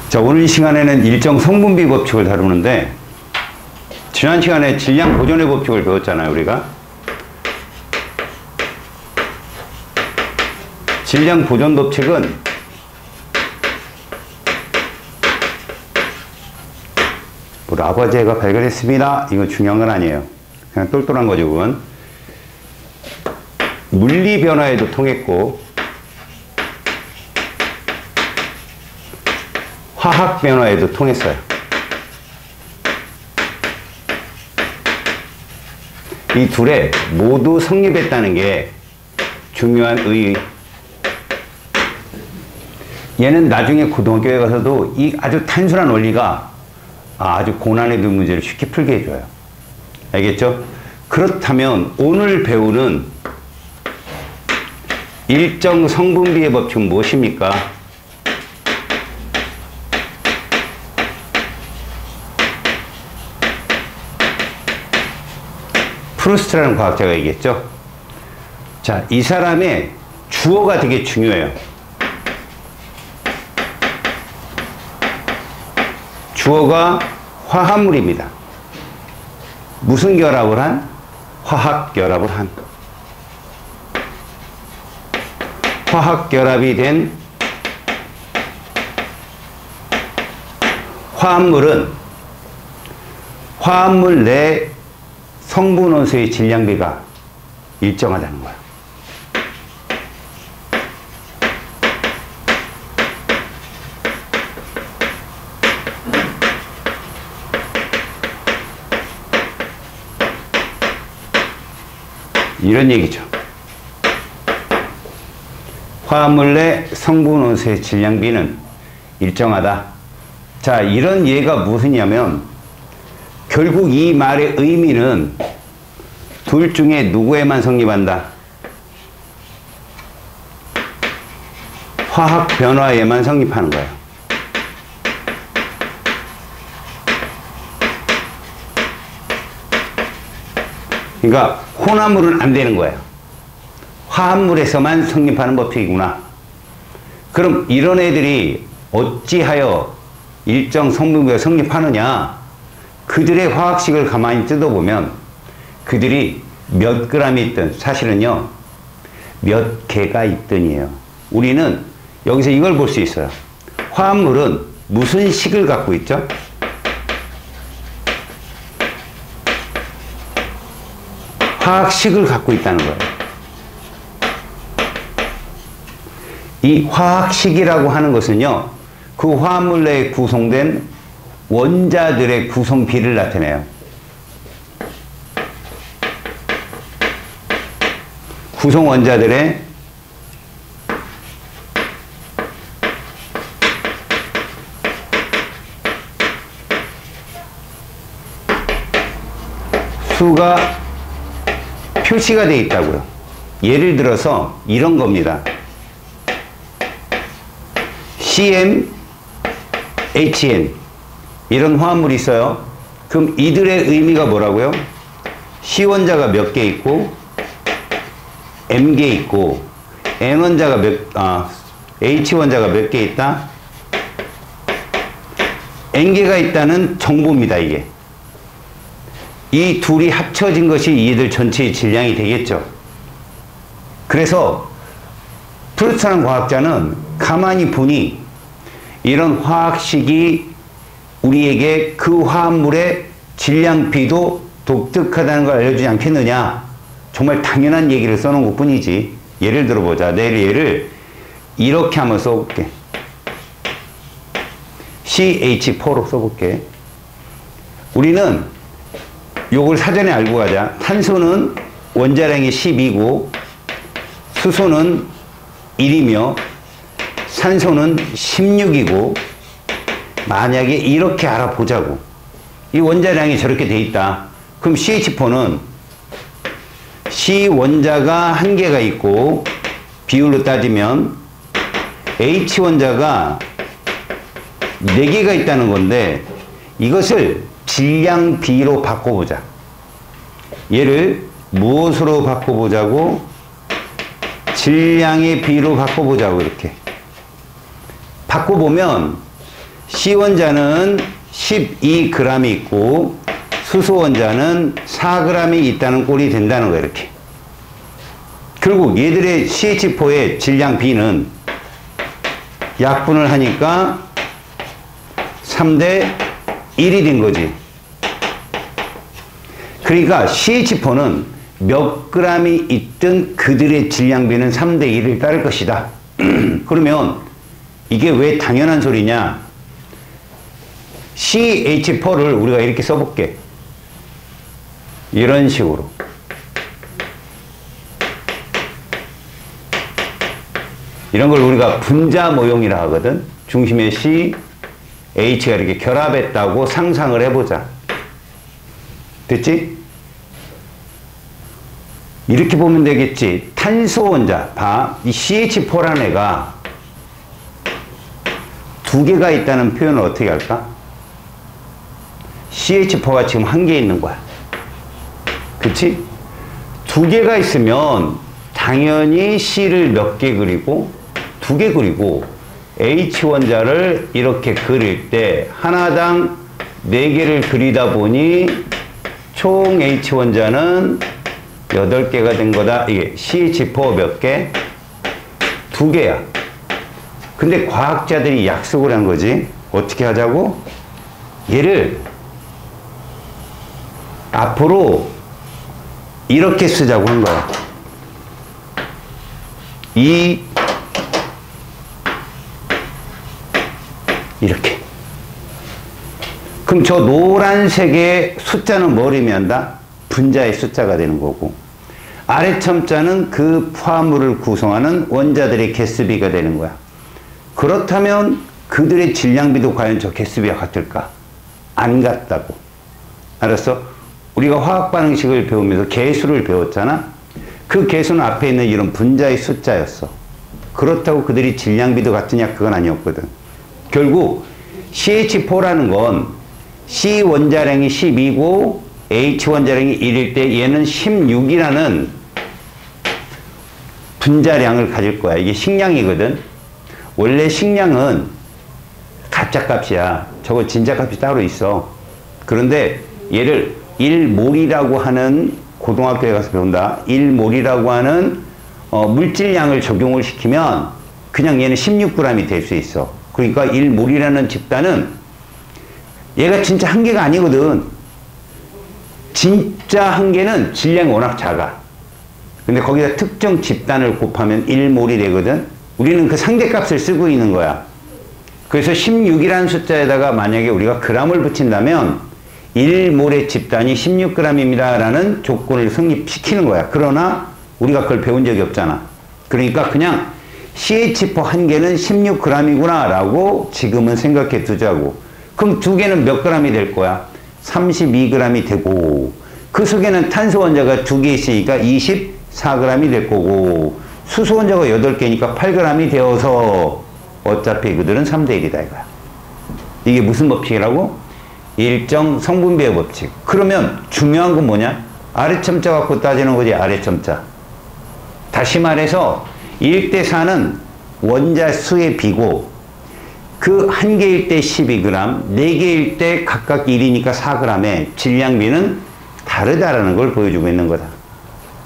자, 오늘 이 시간에는 일정 성분비 법칙을 다루는데, 지난 시간에 질량 보존의 법칙을 배웠잖아요, 우리가. 질량 보존 법칙은 뭐 라버제가 발견했습니다, 이건 중요한 건 아니에요. 그냥 똘똘한 거죠, 그건. 물리 변화에도 통했고, 화학 변화에도 통했어요. 이 둘에 모두 성립했다는 게 중요한 의의. 얘는 나중에 고등학교에 가서도 이 아주 단순한 원리가 아주 고난의 문제를 쉽게 풀게 해줘요. 알겠죠? 그렇다면 오늘 배우는 일정 성분비의 법칙은 무엇입니까? 프루스트라는 과학자가 얘기했죠. 자, 이 사람의 주어가 되게 중요해요. 주어가 화합물입니다. 무슨 결합을 한? 화학 결합을 한. 화학 결합이 된 화합물은 화합물 내 성분 원소의 질량비가 일정하다는 거야. 이런 얘기죠. 화합물 내 성분 원소의 질량비는 일정하다. 자, 이런 예가 무엇이냐면 결국 이 말의 의미는 둘 중에 누구에만 성립한다? 화학 변화에만 성립하는 거예요. 그러니까 혼합물은 안 되는 거예요. 화합물에서만 성립하는 법칙이구나. 그럼 이런 애들이 어찌하여 일정 성분비가 성립하느냐? 그들의 화학식을 가만히 뜯어보면 그들이 몇 그램이 있든, 사실은요 몇 개가 있든이에요. 우리는 여기서 이걸 볼 수 있어요. 화합물은 무슨 식을 갖고 있죠? 화학식을 갖고 있다는 거예요. 이 화학식이라고 하는 것은요, 그 화합물 내에 구성된 원자들의 구성비를 나타내요. 구성 원자들의 수가 표시가 되어 있다고요. 예를 들어서 이런 겁니다. CM, HN 이런 화합물이 있어요. 그럼 이들의 의미가 뭐라고요? C 원자가 몇 개 있고 M 개 있고 N 원자가 H 원자가 몇 개 있다? N 개가 있다는 정보입니다, 이게. 이 둘이 합쳐진 것이 이들 전체의 질량이 되겠죠. 그래서 프루스트라는 과학자는 가만히 보니 이런 화학식이 우리에게 그 화합물의 질량비도 독특하다는 걸 알려주지 않겠느냐. 정말 당연한 얘기를 써놓은 것 뿐이지. 예를 들어보자. 내일 얘를 이렇게 한번 써볼게. CH4로 써볼게. 우리는 요걸 사전에 알고 가자. 탄소는 원자량이 12고 수소는 1이며 산소는 16이고 만약에 이렇게 알아보자고. 이 원자량이 저렇게 돼 있다. 그럼 CH4는 C 원자가 1개가 있고 비율로 따지면 H 원자가 4개가 있다는 건데 이것을 질량비로 바꿔보자. 얘를 무엇으로 바꿔보자고? 질량의 비로 바꿔보자고. 이렇게 바꿔보면 C 원자는 12g이 있고 수소 원자는 4g이 있다는 꼴이 된다는 거예요. 이렇게. 결국 얘들의 CH4의 질량 B는 약분을 하니까 3대 1이 된 거지. 그러니까 CH4는 몇 g이 있든 그들의 질량 B는 3대 1을 따를 것이다. 그러면 이게 왜 당연한 소리냐? CH4를 우리가 이렇게 써볼게. 이런 식으로. 이런 걸 우리가 분자 모형이라 하거든. 중심에 C, H가 이렇게 결합했다고 상상을 해보자. 됐지? 이렇게 보면 되겠지. 탄소 원자, 봐. 이 CH4라는 애가 두 개가 있다는 표현을 어떻게 할까? CH4가 지금 한 개 있는 거야. 그치? 두 개가 있으면 당연히 C를 몇 개 그리고 두 개 그리고 H 원자를 이렇게 그릴 때 하나당 4개를 그리다 보니 총 H 원자는 8개가 된 거다. 이게 CH4 몇 개? 2개야. 근데 과학자들이 약속을 한 거지. 어떻게 하자고? 얘를 앞으로 이렇게 쓰자고 한 거야. 이렇게. 그럼 저 노란색의 숫자는 뭘 의미한다? 분자의 숫자가 되는 거고, 아래 첨자는 그 포화물을 구성하는 원자들의 개수비가 되는 거야. 그렇다면 그들의 질량비도 과연 저 개수비와 같을까? 안 같다고. 알았어? 우리가 화학 반응식을 배우면서 개수를 배웠잖아? 그 개수는 앞에 있는 이런 분자의 숫자였어. 그렇다고 그들이 질량비도 같으냐? 그건 아니었거든. 결국 CH4라는 건 C 원자량이 12고 H 원자량이 1일 때 얘는 16이라는 분자량을 가질 거야. 이게 식량이거든. 원래 식량은 가짜값이야. 저거 진짜값이 따로 있어. 그런데 얘를 1몰이라고 하는, 고등학교에 가서 배운다. 1몰이라고 하는 물질량을 적용을 시키면 그냥 얘는 16g이 될 수 있어. 그러니까 1몰이라는 집단은 얘가 진짜 한 개가 아니거든. 진짜 한 개는 질량이 워낙 작아. 근데 거기다 특정 집단을 곱하면 1몰이 되거든. 우리는 그 상대값을 쓰고 있는 거야. 그래서 16이라는 숫자에다가 만약에 우리가 g을 붙인다면 1몰의 집단이 16g입니다 라는 조건을 성립시키는 거야. 그러나 우리가 그걸 배운 적이 없잖아. 그러니까 그냥 CH4 한 개는 16g이구나 라고 지금은 생각해 두자고. 그럼 두 개는 몇 g이 될 거야? 32g이 되고, 그 속에는 탄소 원자가 두 개 있으니까 24g이 될 거고, 수소 원자가 8개니까 8g이 되어서 어차피 그들은 3대 1이다 이거야. 이게 무슨 법칙이라고? 일정 성분비의 법칙. 그러면 중요한 건 뭐냐? 아래 첨자 갖고 따지는 거지. 아래 첨자. 다시 말해서 1대 4는 원자 수의 비고, 그 한 개일 때 12g, 4개일 때 각각 1이니까 4g의 질량비는 다르다라는 걸 보여주고 있는 거다.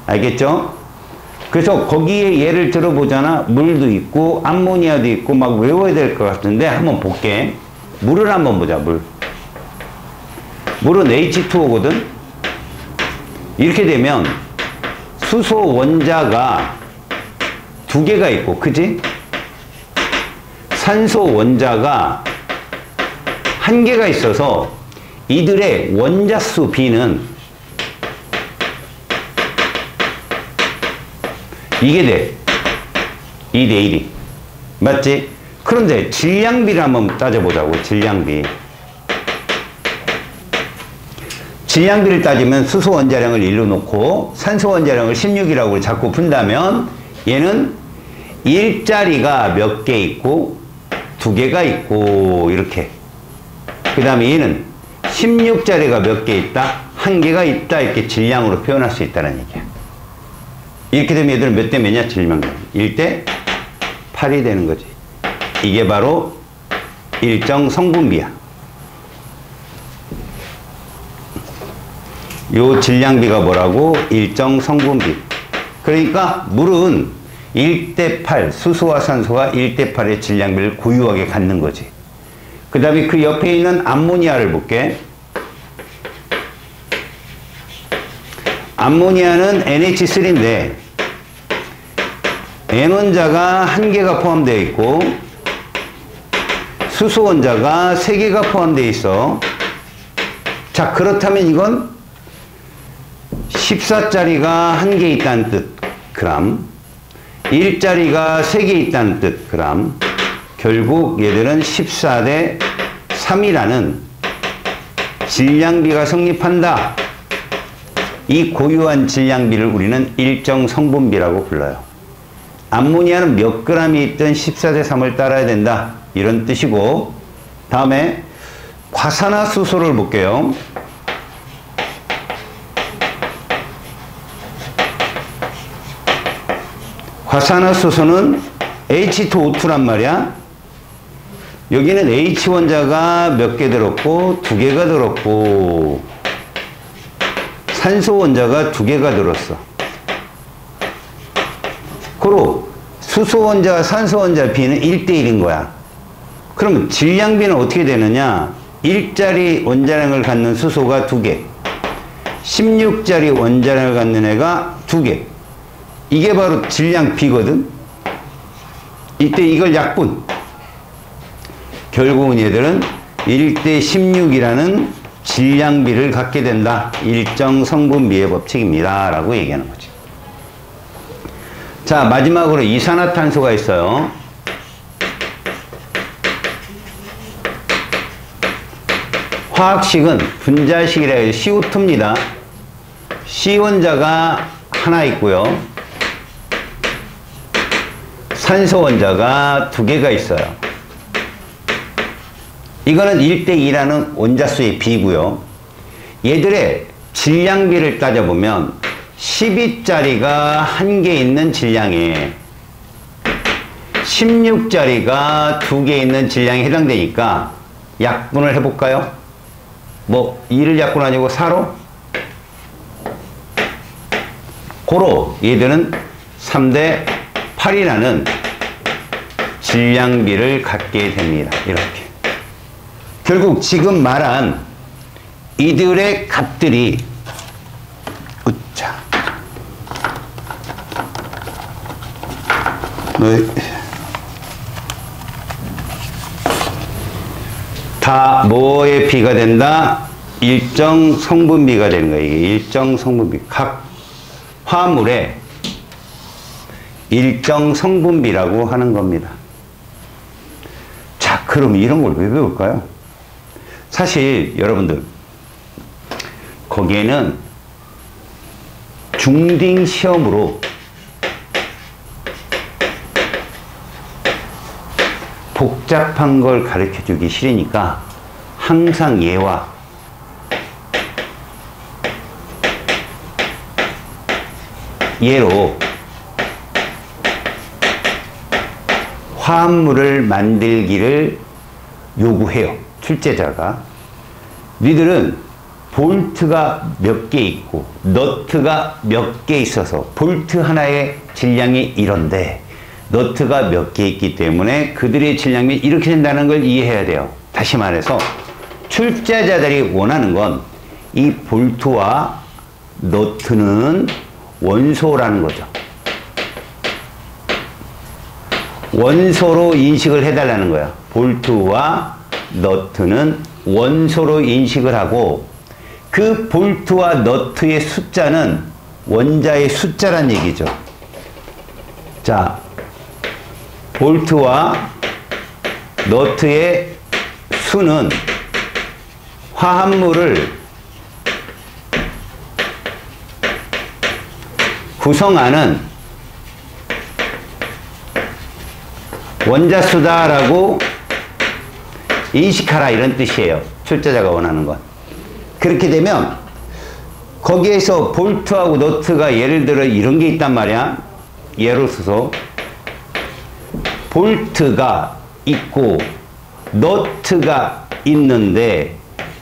알겠죠? 그래서 거기에 예를 들어보잖아. 물도 있고 암모니아도 있고 막 외워야 될 것 같은데 한번 볼게. 물을 한번 보자. 물은 H2O거든. 이렇게 되면 수소 원자가 2개가 있고, 그지? 산소 원자가 1개가 있어서 이들의 원자수 B는 이게 돼. 2대 1이. 맞지? 그런데 질량비를 한번 따져보자고. 질량비를 따지면 수소 원자량을 1로 놓고 산소 원자량을 16이라고 자꾸 푼다면 얘는 1자리가 몇 개 있고 2개가 있고 이렇게. 그 다음에 얘는 16자리가 몇 개 있다? 1개가 있다. 이렇게 질량으로 표현할 수 있다는 얘기야. 이렇게 되면 얘들은 몇 대 몇이냐? 질량. 1대 8이 되는 거지. 이게 바로 일정 성분비야. 요 질량비가 뭐라고? 일정 성분비. 그러니까 물은 1대8, 수소와 산소가 1대8의 질량비를 고유하게 갖는 거지. 그 다음에 그 옆에 있는 암모니아를 볼게. 암모니아는 NH3인데 N원자가 1개가 포함되어 있고 수소 원자가 3개가 포함되어 있어. 자, 그렇다면 이건 14짜리가 1개 있다는 뜻, 그람. 1짜리가 3개 있다는 뜻, 그람. 결국 얘들은 14대 3이라는 질량비가 성립한다. 이 고유한 질량비를 우리는 일정 성분비라고 불러요. 암모니아는 몇 g이 있든 14대 3을 따라야 된다. 이런 뜻이고, 다음에 과산화수소를 볼게요. 과산화수소는 H2O2란 말이야. 여기는 H원자가 몇 개 들었고 2개가 들었고 산소 원자가 2개가 들었어. 그리고 수소 원자와 산소 원자 비는 1대1인 거야. 그러면 질량비는 어떻게 되느냐? 1짜리 원자량을 갖는 수소가 2개, 16짜리 원자량을 갖는 애가 2개. 이게 바로 질량비거든. 이때 이걸 약분. 결국은 얘들은 1대 16이라는 질량비를 갖게 된다. 일정 성분비의 법칙입니다. 라고 얘기하는 거지. 자, 마지막으로 이산화탄소가 있어요. 화학식은 분자식이라 해서 CO2입니다. C원자가 하나 있고요. 산소 원자가 2개가 있어요. 이거는 1대2라는 원자수의 비고요. 얘들의 질량비를 따져보면 12짜리가 1개 있는 질량에 16짜리가 2개 있는 질량에 해당되니까 약분을 해볼까요? 뭐 2를 약분 아니고 4로? 고로 얘들은 3대 8이라는 질량비를 갖게 됩니다. 이렇게. 결국 지금 말한 이들의 값들이 다 뭐의 비가 된다? 일정 성분비가 되는 거예요. 이게 일정 성분비. 각 화물의 일정 성분비라고 하는 겁니다. 자, 그럼 이런 걸 왜 배울까요? 사실 여러분들 거기에는 중딩 시험으로 복잡한 걸 가르쳐 주기 싫으니까 항상 얘와 얘로 화합물을 만들기를 요구해요. 출제자가. 니들은 볼트가 몇 개 있고 너트가 몇 개 있어서 볼트 하나의 질량이 이런데 너트가 몇 개 있기 때문에 그들의 질량이 이렇게 된다는 걸 이해해야 돼요. 다시 말해서 출제자들이 원하는 건 이 볼트와 너트는 원소라는 거죠. 원소로 인식을 해달라는 거야. 볼트와 너트는 원소로 인식을 하고 그 볼트와 너트의 숫자는 원자의 숫자란 얘기죠. 자, 볼트와 너트의 수는 화합물을 구성하는 원자수다라고 인식하라 이런 뜻이에요. 출제자가 원하는 건. 그렇게 되면 거기에서 볼트하고 너트가 예를 들어 이런 게 있단 말이야. 예를 들어서 볼트가 있고 너트가 있는데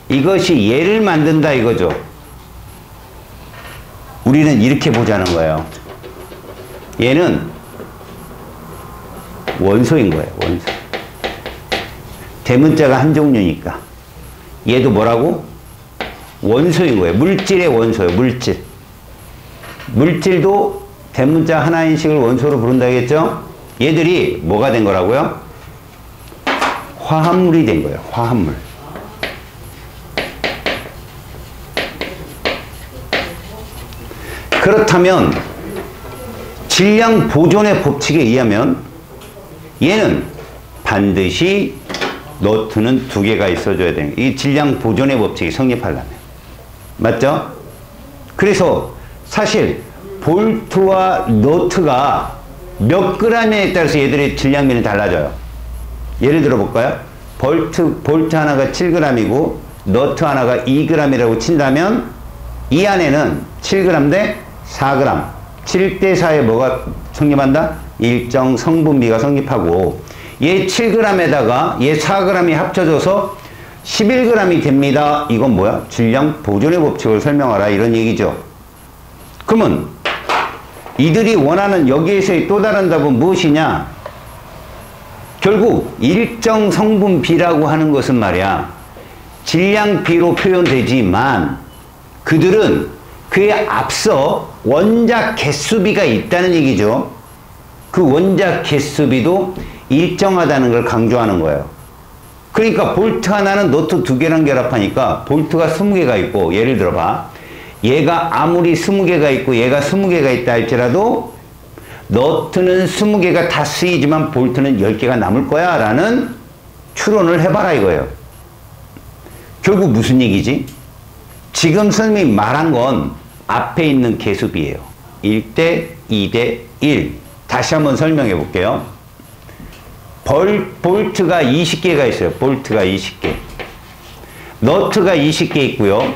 이것이 얘를 만든다 이거죠. 우리는 이렇게 보자는 거예요. 얘는 원소인 거예요. 원소. 대문자가 한 종류니까. 얘도 뭐라고? 원소인 거예요. 물질의 원소예요. 물질. 물질도 대문자 하나인 식을 원소로 부른다겠죠? 얘들이 뭐가 된 거라고요? 화합물이 된 거예요. 화합물. 그렇다면 질량 보존의 법칙에 의하면 얘는 반드시 너트는 두 개가 있어줘야 되는 거예요. 이 질량 보존의 법칙이 성립하려면. 맞죠? 그래서 사실 볼트와 너트가 몇 그램에 따라서 얘들의 질량비는 달라져요. 예를 들어 볼까요? 볼트 하나가 7g이고 너트 하나가 2g이라고 친다면 이 안에는 7g 대 4g 7대 4에 뭐가 성립한다? 일정 성분비가 성립하고 얘 7g에다가 얘 4g이 합쳐져서 11g이 됩니다. 이건 뭐야? 질량 보존의 법칙을 설명하라 이런 얘기죠. 그러면 이들이 원하는 여기에서의 또 다른 답은 무엇이냐? 결국 일정 성분비라고 하는 것은 말이야 질량비로 표현되지만 그들은 그에 앞서 원자 개수비가 있다는 얘기죠. 그 원자 개수비도 일정하다는 걸 강조하는 거예요. 그러니까 볼트 하나는 너트 두 개랑 결합하니까 볼트가 20개가 있고 예를 들어봐 얘가 아무리 20개가 있고 얘가 20개가 있다 할지라도 너트는 20개가 다 쓰이지만 볼트는 10개가 남을 거야 라는 추론을 해봐라 이거예요. 결국 무슨 얘기지? 지금 선생님이 말한 건 앞에 있는 개수비예요. 1대 2대 1. 다시 한번 설명해 볼게요. 볼트가 20개가 있어요. 볼트가 20개. 너트가 20개 있고요.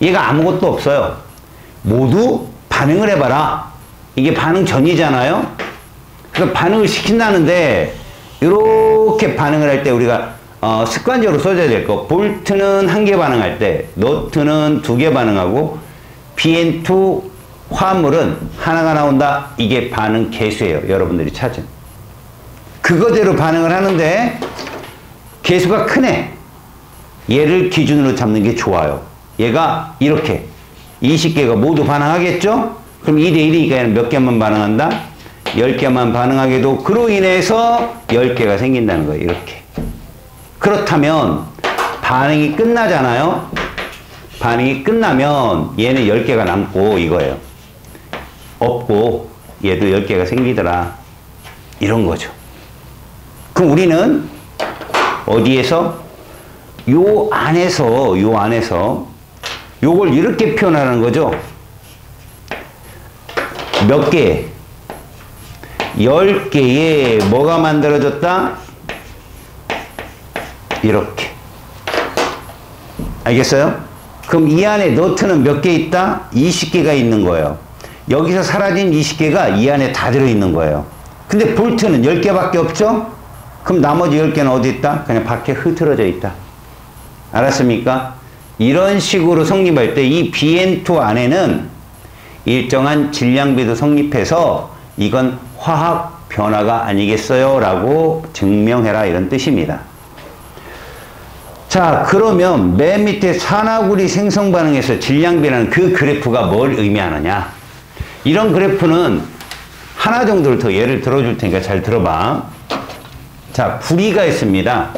얘가 아무것도 없어요. 모두 반응을 해봐라. 이게 반응 전이잖아요. 그래서 반응을 시킨다는데 이렇게 반응을 할 때 우리가 습관적으로 써줘야 될 거. 볼트는 1개 반응할 때 너트는 2개 반응하고 BN2 화합물은 하나가 나온다. 이게 반응 개수예요. 여러분들이 찾은. 그거대로 반응을 하는데 개수가 크네. 얘를 기준으로 잡는 게 좋아요. 얘가 이렇게 20개가 모두 반응하겠죠? 그럼 2대 1이니까 몇 개만 반응한다? 10개만 반응하게도 그로 인해서 10개가 생긴다는 거예요. 이렇게. 그렇다면 반응이 끝나잖아요. 반응이 끝나면 얘는 10개가 남고 이거예요. 없고 얘도 10개가 생기더라. 이런 거죠. 그럼 우리는 어디에서? 요 안에서 요걸 이렇게 표현하는 거죠. 몇 개? 10개에 뭐가 만들어졌다? 이렇게. 알겠어요? 그럼 이 안에 너트는 몇 개 있다? 20개가 있는 거예요. 여기서 사라진 20개가 이 안에 다 들어있는 거예요. 근데 볼트는 10개밖에 없죠? 그럼 나머지 10개는 어디 있다? 그냥 밖에 흐트러져 있다. 알았습니까? 이런 식으로 성립할 때 이 BN2 안에는 일정한 질량비도 성립해서 이건 화학 변화가 아니겠어요? 라고 증명해라 이런 뜻입니다. 자, 그러면 맨 밑에 산화구리 생성 반응에서 질량비라는 그 그래프가 뭘 의미하느냐? 이런 그래프는 하나 정도를 더 예를 들어줄 테니까 잘 들어봐. 자, 구리가 있습니다.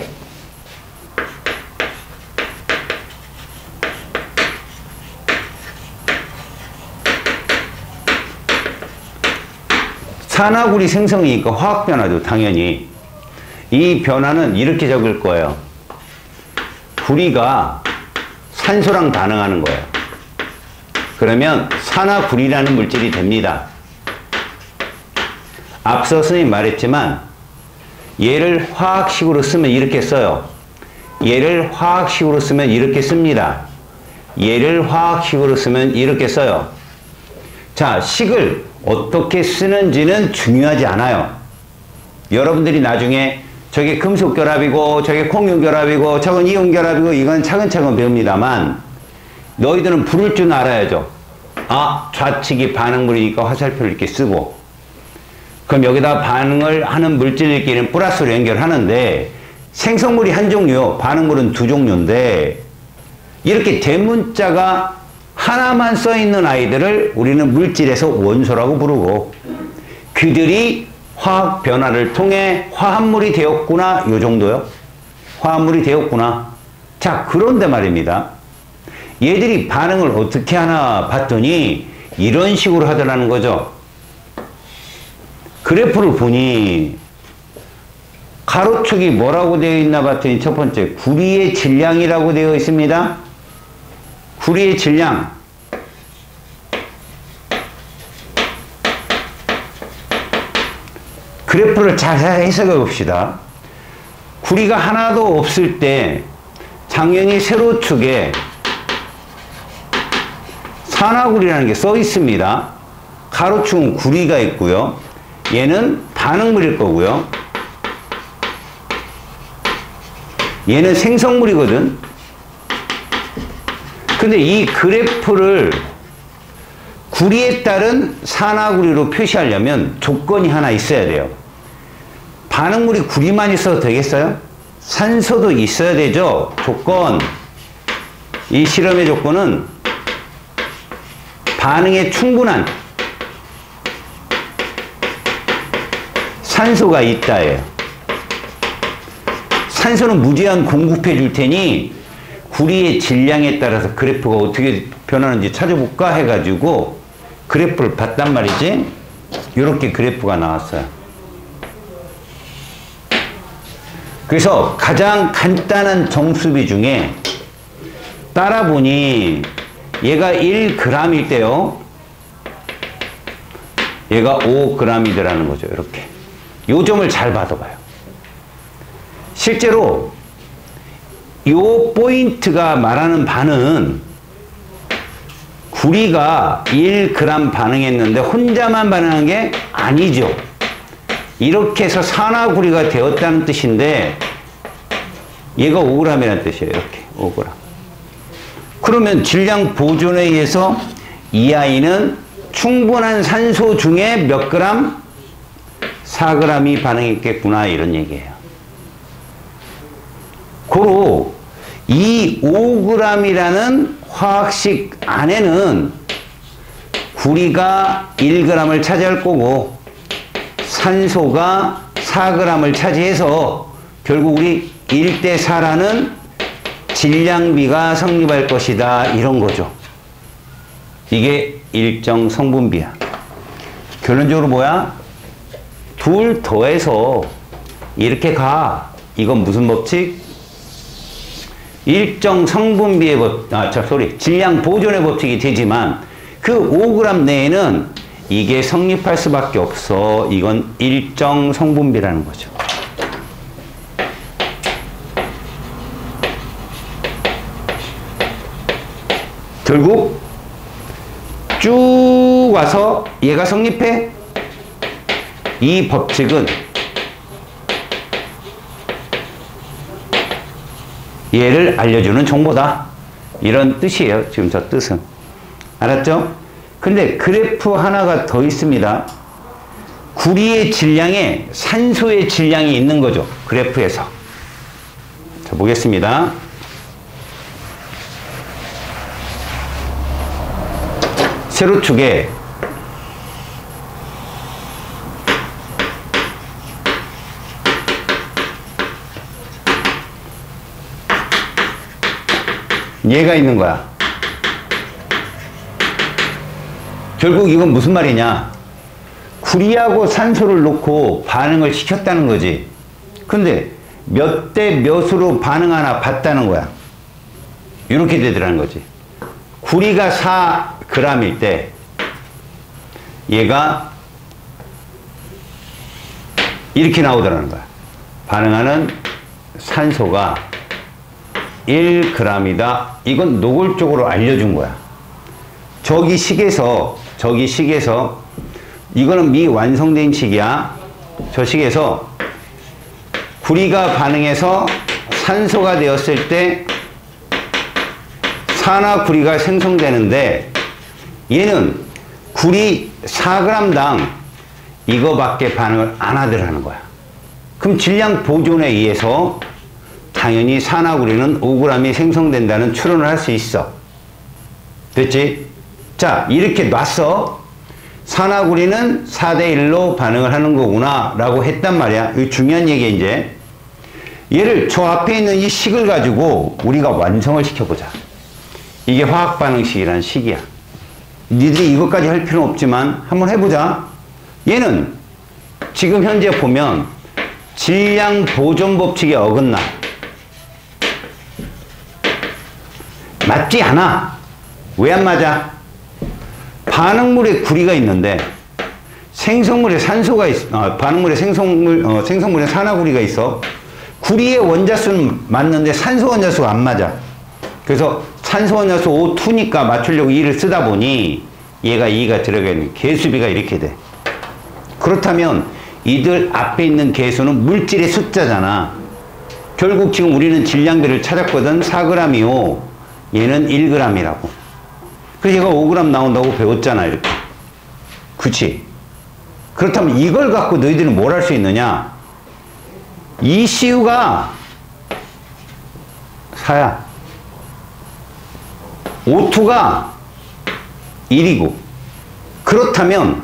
산화구리 생성이니까 화학 변화죠, 당연히. 이 변화는 이렇게 적을 거예요. 구리가 산소랑 반응하는 거예요. 그러면 산화구리라는 물질이 됩니다. 앞서 선생님이 말했지만 얘를 화학식으로 쓰면 이렇게 써요. 얘를 화학식으로 쓰면 이렇게 씁니다. 얘를 화학식으로 쓰면 이렇게 써요. 자, 식을 어떻게 쓰는지는 중요하지 않아요. 여러분들이 나중에 저게 금속 결합이고 저게 콩유 결합이고 저건 이온 결합이고 이건 차근차근 배웁니다만 너희들은 부를 줄 알아야죠. 아, 좌측이 반응물이니까 화살표를 이렇게 쓰고 그럼 여기다 반응을 하는 물질끼리는 플러스로 연결하는데 생성물이 한 종류요. 반응물은 두 종류인데 이렇게 대문자가 하나만 써있는 아이들을 우리는 물질에서 원소라고 부르고 그들이 화학 변화를 통해 화합물이 되었구나. 요 정도요. 화합물이 되었구나. 자, 그런데 말입니다. 얘들이 반응을 어떻게 하나 봤더니 이런 식으로 하더라는 거죠. 그래프를 보니 가로축이 뭐라고 되어 있나 봤더니 첫 번째 구리의 질량이라고 되어 있습니다. 구리의 질량. 그래프를 잘 해석해 봅시다. 구리가 하나도 없을 때 당연히 세로축에 산화구리라는 게 써 있습니다. 가로축은 구리가 있고요. 얘는 반응물일 거고요. 얘는 생성물이거든. 근데 이 그래프를 구리에 따른 산화구리로 표시하려면 조건이 하나 있어야 돼요. 반응물이 구리만 있어도 되겠어요? 산소도 있어야 되죠. 조건. 이 실험의 조건은 반응에 충분한 산소가 있다예요. 산소는 무제한 공급해 줄 테니 구리의 질량에 따라서 그래프가 어떻게 변하는지 찾아볼까 해가지고 그래프를 봤단 말이지. 이렇게 그래프가 나왔어요. 그래서 가장 간단한 정수비 중에 따라 보니 얘가 1g일 때요. 얘가 5g이더라는 거죠. 이렇게. 요 점을 잘 받아봐요. 실제로 요 포인트가 말하는 반은 구리가 1g 반응했는데 혼자만 반응한 게 아니죠. 이렇게 해서 산화구리가 되었다는 뜻인데 얘가 5g이라는 뜻이에요. 이렇게 5g. 그러면 질량 보존에 의해서 이 아이는 충분한 산소 중에 몇 그램? 4g이 반응했겠구나 이런 얘기예요. 고로 이 5g이라는 화학식 안에는 구리가 1g을 차지할 거고 산소가 4g을 차지해서 결국 우리 1대4라는 질량비가 성립할 것이다 이런 거죠. 이게 일정 성분비야. 결론적으로 뭐야? 둘 더해서 이렇게 가. 이건 무슨 법칙? 일정 성분비의 질량 보존의 법칙이 되지만 그 5g 내에는 이게 성립할 수밖에 없어. 이건 일정 성분비라는 거죠. 결국 쭉 와서 얘가 성립해? 이 법칙은 얘를 알려주는 정보다. 이런 뜻이에요. 지금 저 뜻은. 알았죠? 근데 그래프 하나가 더 있습니다. 구리의 질량에 산소의 질량이 있는 거죠. 그래프에서. 자, 보겠습니다. 세로축에 얘가 있는 거야. 결국 이건 무슨 말이냐? 구리하고 산소를 놓고 반응을 시켰다는 거지. 근데 몇 대 몇으로 반응하나 봤다는 거야. 이렇게 되더라는 거지. 구리가 4g일 때 얘가 이렇게 나오더라는 거야. 반응하는 산소가 1g이다. 이건 노골적으로 알려준 거야. 저기 식에서 이거는 미완성된 식이야. 저 식에서 구리가 반응해서 산소가 되었을 때 산화구리가 생성되는데 얘는 구리 4g당 이거밖에 반응을 안 하더라는 거야. 그럼 질량 보존에 의해서 당연히 산화구리는 5g이 생성된다는 추론을 할 수 있어. 됐지? 자, 이렇게 놨어. 산화구리는 4대1로 반응을 하는 거구나 라고 했단 말이야. 이거 중요한 얘기야. 이제 얘를 저 앞에 있는 이 식을 가지고 우리가 완성을 시켜보자. 이게 화학반응식이라는 식이야. 니들이 이것까지 할 필요는 없지만 한번 해보자. 얘는 지금 현재 보면 질량 보존 법칙에 어긋나. 맞지 않아. 왜 안 맞아? 반응물에 구리가 있는데 생성물에 산소가 있어. 반응물에 생성물에 산화구리가 있어. 구리의 원자수는 맞는데 산소 원자수가 안 맞아. 그래서 산소 원자수 O2니까 맞추려고 2를 쓰다 보니 얘가 2가 들어가 있는 개수비가 이렇게 돼. 그렇다면 이들 앞에 있는 개수는 물질의 숫자잖아. 결국 지금 우리는 질량비를 찾았거든. 4g이요. 얘는 1g이라고. 그래서 얘가 5g 나온다고 배웠잖아. 이렇게. 그치? 그렇다면 이걸 갖고 너희들은 뭘 할 수 있느냐? 이 CU가 4야. O2가 1이고. 그렇다면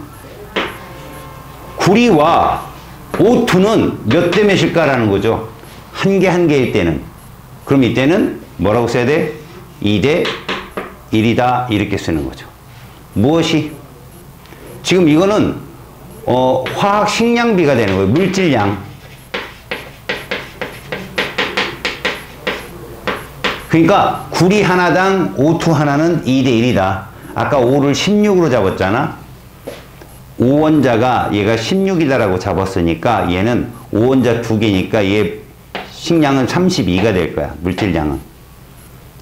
구리와 O2는 몇 대 몇일까라는 거죠. 한 개 한 개일 때는. 그럼 이때는 뭐라고 써야 돼? 2대 1이다. 이렇게 쓰는 거죠. 무엇이? 지금 이거는 화학 식량비가 되는 거예요. 물질량. 그러니까 구리 하나당 O2 하나는 2대 1이다. 아까 O를 16으로 잡았잖아. O원자가 얘가 16이다라고 잡았으니까 얘는 O원자 2개니까 얘 식량은 32가 될 거야. 물질량은.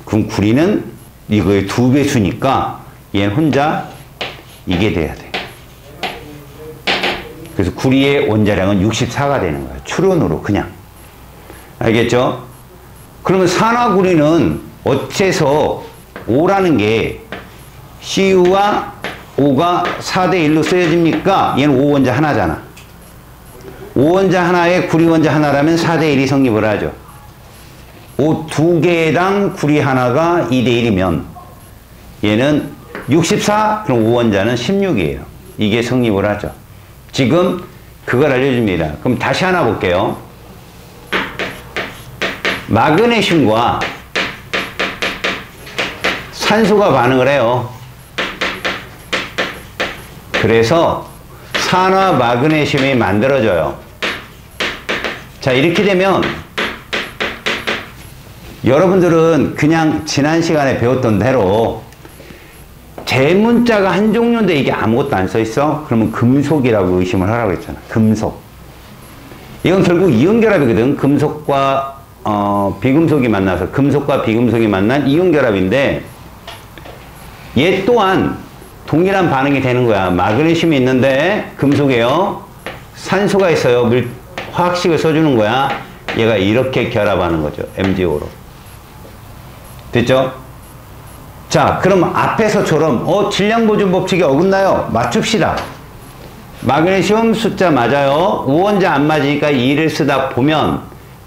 그럼 구리는 이거의 2배수니까 얘는 혼자 이게 돼야 돼. 그래서 구리의 원자량은 64가 되는 거야. 추론으로 그냥. 알겠죠? 그러면 산화구리는 어째서 O라는 게 CU와 O가 4대1로 쓰여집니까? 얘는 O원자 하나잖아. O원자 하나에 구리원자 하나라면 4대1이 성립을 하죠. O 2개당 구리 하나가 2대1이면 얘는 64? 그럼 O원자는 16이에요. 이게 성립을 하죠. 지금 그걸 알려줍니다. 그럼 다시 하나 볼게요. 마그네슘과 산소가 반응을 해요. 그래서 산화 마그네슘이 만들어져요. 자, 이렇게 되면 여러분들은 그냥 지난 시간에 배웠던 대로 대문자가 한 종류인데 이게 아무것도 안 써 있어? 그러면 금속이라고 의심을 하라고 했잖아. 금속. 이건 결국 이온결합이거든. 금속과 비금속이 만나서 금속과 비금속이 만난 이온결합인데 얘 또한 동일한 반응이 되는 거야. 마그네슘이 있는데 금속이에요. 산소가 있어요. 화학식을 써주는 거야. 얘가 이렇게 결합하는 거죠. MgO로. 됐죠? 자, 그럼 앞에서처럼 질량보존 법칙이 어긋나요. 맞춥시다. 마그네슘 숫자 맞아요. 우원자 안 맞으니까 2를 쓰다 보면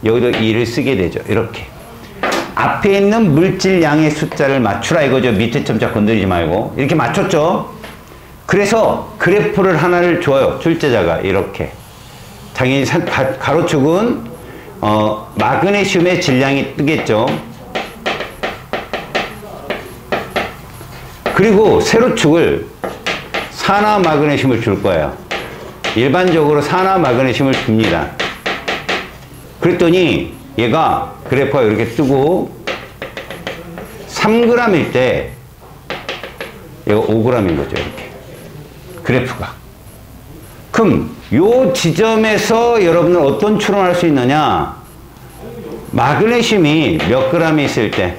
여기도 2를 쓰게 되죠. 이렇게. 앞에 있는 물질량의 숫자를 맞추라 이거죠. 밑에 점자 건드리지 말고. 이렇게 맞췄죠. 그래서 그래프를 하나를 줘요. 출제자가 이렇게. 당연히 가로축은 마그네슘의 질량이 뜨겠죠. 그리고 세로축을 산화 마그네슘을 줄 거예요. 일반적으로 산화 마그네슘을 줍니다. 그랬더니 얘가 그래프가 이렇게 뜨고 3g일 때 얘가 5g인 거죠. 이렇게 그래프가. 그럼 요 지점에서 여러분은 어떤 추론을 할 수 있느냐? 마그네슘이 몇 g이 있을 때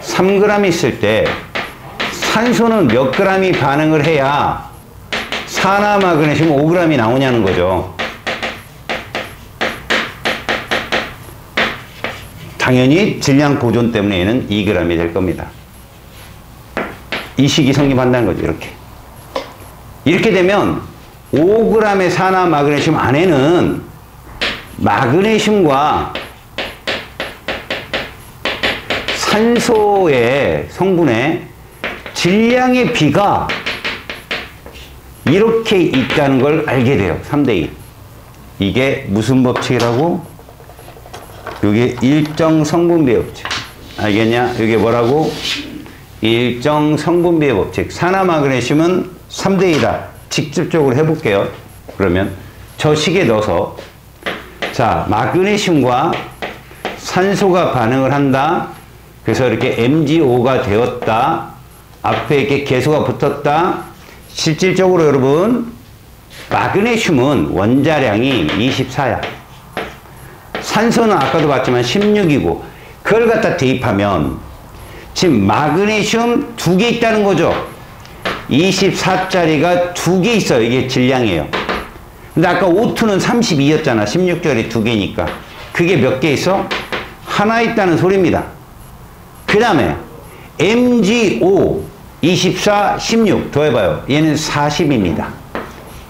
3g 있을 때 산소는 몇 g이 반응을 해야 산화 마그네슘 5g이 나오냐는 거죠. 당연히 질량 보존 때문에 얘는 2g이 될 겁니다. 이 식이 성립한다는 거죠. 이렇게 되면 5g의 산화 마그네슘 안에는 마그네슘과 산소의 성분의 질량의 비가 이렇게 있다는 걸 알게 돼요. 3대2. 이게 무슨 법칙이라고? 이게 일정 성분비의 법칙. 알겠냐? 이게 뭐라고? 일정 성분비의 법칙. 산화 마그네슘은 3대2다. 직접적으로 해볼게요. 그러면 저 식에 넣어서 자, 마그네슘과 산소가 반응을 한다. 그래서 이렇게 MgO가 되었다. 앞에 이렇게 개수가 붙었다. 실질적으로 여러분 마그네슘은 원자량이 24야. 산소는 아까도 봤지만 16이고 그걸 갖다 대입하면 지금 마그네슘 2개 있다는 거죠. 24짜리가 2개 있어요. 이게 질량이에요. 근데 아까 O2는 32였잖아. 16짜리 2개니까. 그게 몇 개 있어? 하나 있다는 소리입니다. 그 다음에 MgO 24, 16 더해봐요. 얘는 40입니다.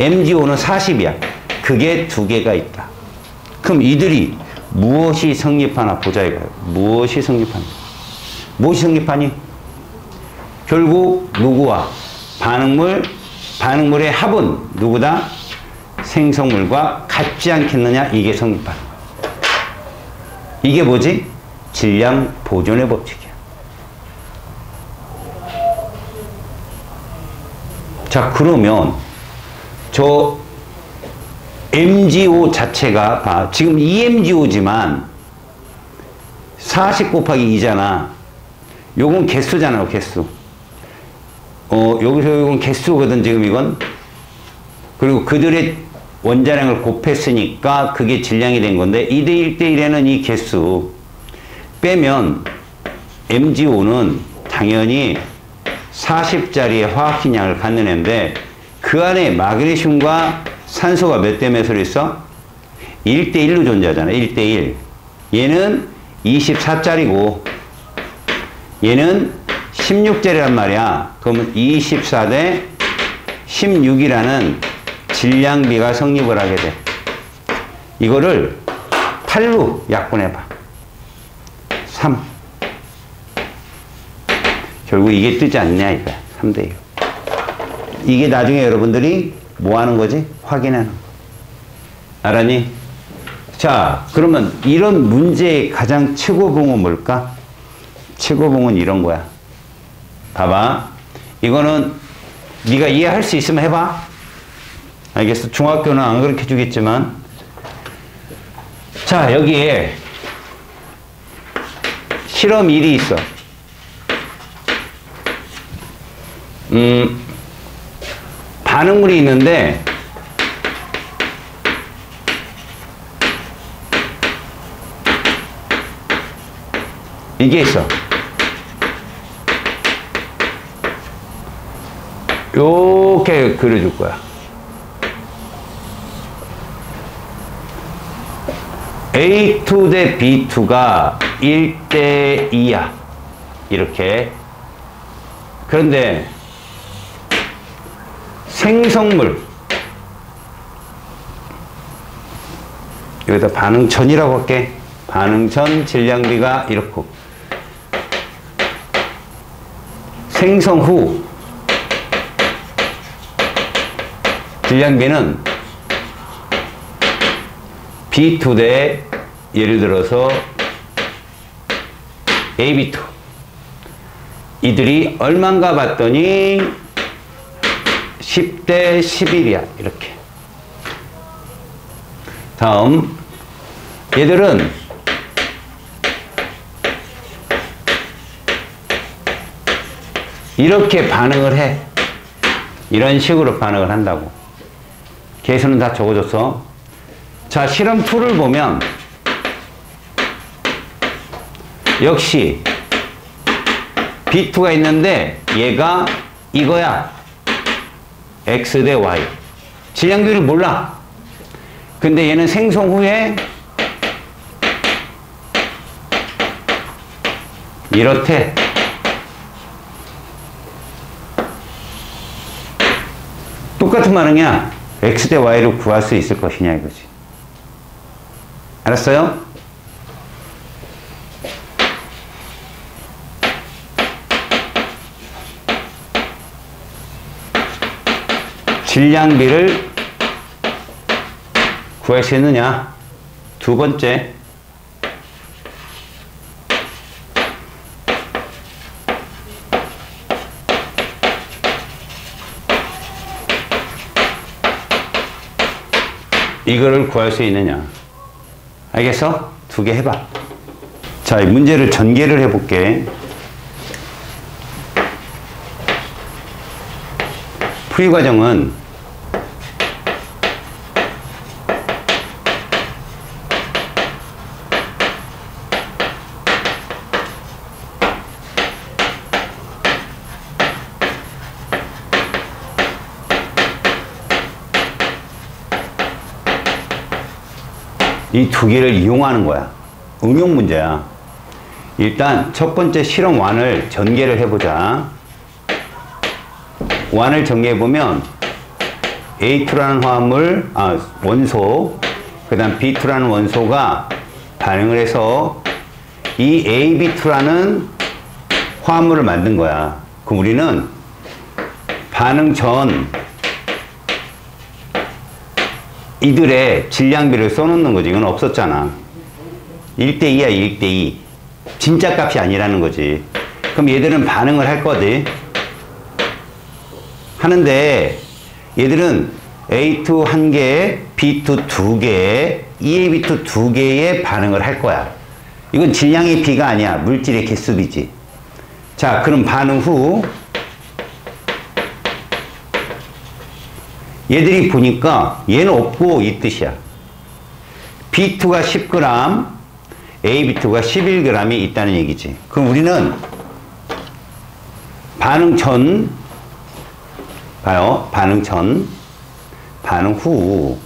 MgO는 40이야. 그게 2개가 있다. 그럼 이들이 무엇이 성립하나 보자 이거예요. 무엇이 성립하니? 무엇이 성립하니? 결국 누구와? 반응물의 합은 누구다? 생성물과 같지 않겠느냐? 이게 성립하는 거야. 이게 뭐지? 질량 보존의 법칙이야. 자, 그러면 저 MgO 자체가 지금 2MgO지만 40 곱하기 2잖아. 요건 개수잖아, 개수. 여기서 이건 개수거든, 지금 이건. 그리고 그들의 원자량을 곱했으니까 그게 질량이 된 건데 2대 1대1에는 이 개수 빼면 MgO는 당연히 40짜리의 화학식량을 갖는 애인데 그 안에 마그네슘과 산소가 몇 대 몇으로 있어? 1대1로 존재하잖아. 1대1. 얘는 24짜리고 얘는 16짜리란 말이야. 그러면 24대 16이라는 질량비가 성립을 하게 돼. 이거를 8로 약분해봐. 3. 결국 이게 뜨지 않냐 이거야. 3대1. 이게 나중에 여러분들이 뭐 하는 거지? 확인하는 거. 알았니? 자, 그러면 이런 문제의 가장 최고봉은 뭘까? 최고봉은 이런 거야. 봐봐. 이거는 네가 이해할 수 있으면 해봐. 알겠어? 중학교는 안 그렇게 주겠지만. 자, 여기에 실험 1이 있어. 반응물이 있는데 이게 있어. 요렇게 그려줄 거야. A2 대 B2가 1대 2야. 이렇게. 그런데 생성물 여기다 반응전이라고 할게. 반응전 질량비가 이렇고 생성 후 질량비는 B2 대 예를 들어서 AB2 이들이 얼마인가 봤더니 10대 11이야. 이렇게. 다음 얘들은 이렇게 반응을 해. 이런 식으로 반응을 한다고. 개수는 다 적어줬어. 자, 실험 2를 보면 역시 B2가 있는데 얘가 이거야. X 대 Y. 질량비를 몰라. 근데 얘는 생성 후에 이렇대. 똑같은 반응이야. x 대 y를 구할 수 있을 것이냐 이거지. 알았어요? 질량비를 구할 수 있느냐? 두 번째, 이거를 구할 수 있느냐? 알겠어? 두 개 해봐. 자, 이 문제를 전개를 해볼게. 풀이 과정은 이 두 개를 이용하는 거야. 응용 문제야. 일단 첫 번째 실험 1을 전개를 해보자. 1을 전개해보면 A2라는 화합물, 원소, 그 다음 B2라는 원소가 반응을 해서 이 AB2라는 화합물을 만든 거야. 그럼 우리는 반응 전 이들의 질량비를 써놓는 거지. 이건 없었잖아. 1대2야, 1대2. 진짜 값이 아니라는 거지. 그럼 얘들은 반응을 할 거지. 하는데 얘들은 A2 1개, B2 2개, EAB2 2개의 반응을 할 거야. 이건 질량의 비가 아니야. 물질의 개수비지. 자, 그럼 반응 후 얘들이 보니까 얘는 없고 이 뜻이야. B2가 10g, AB2가 11g이 있다는 얘기지. 그럼 우리는 반응 전, 봐요. 반응 전, 반응 후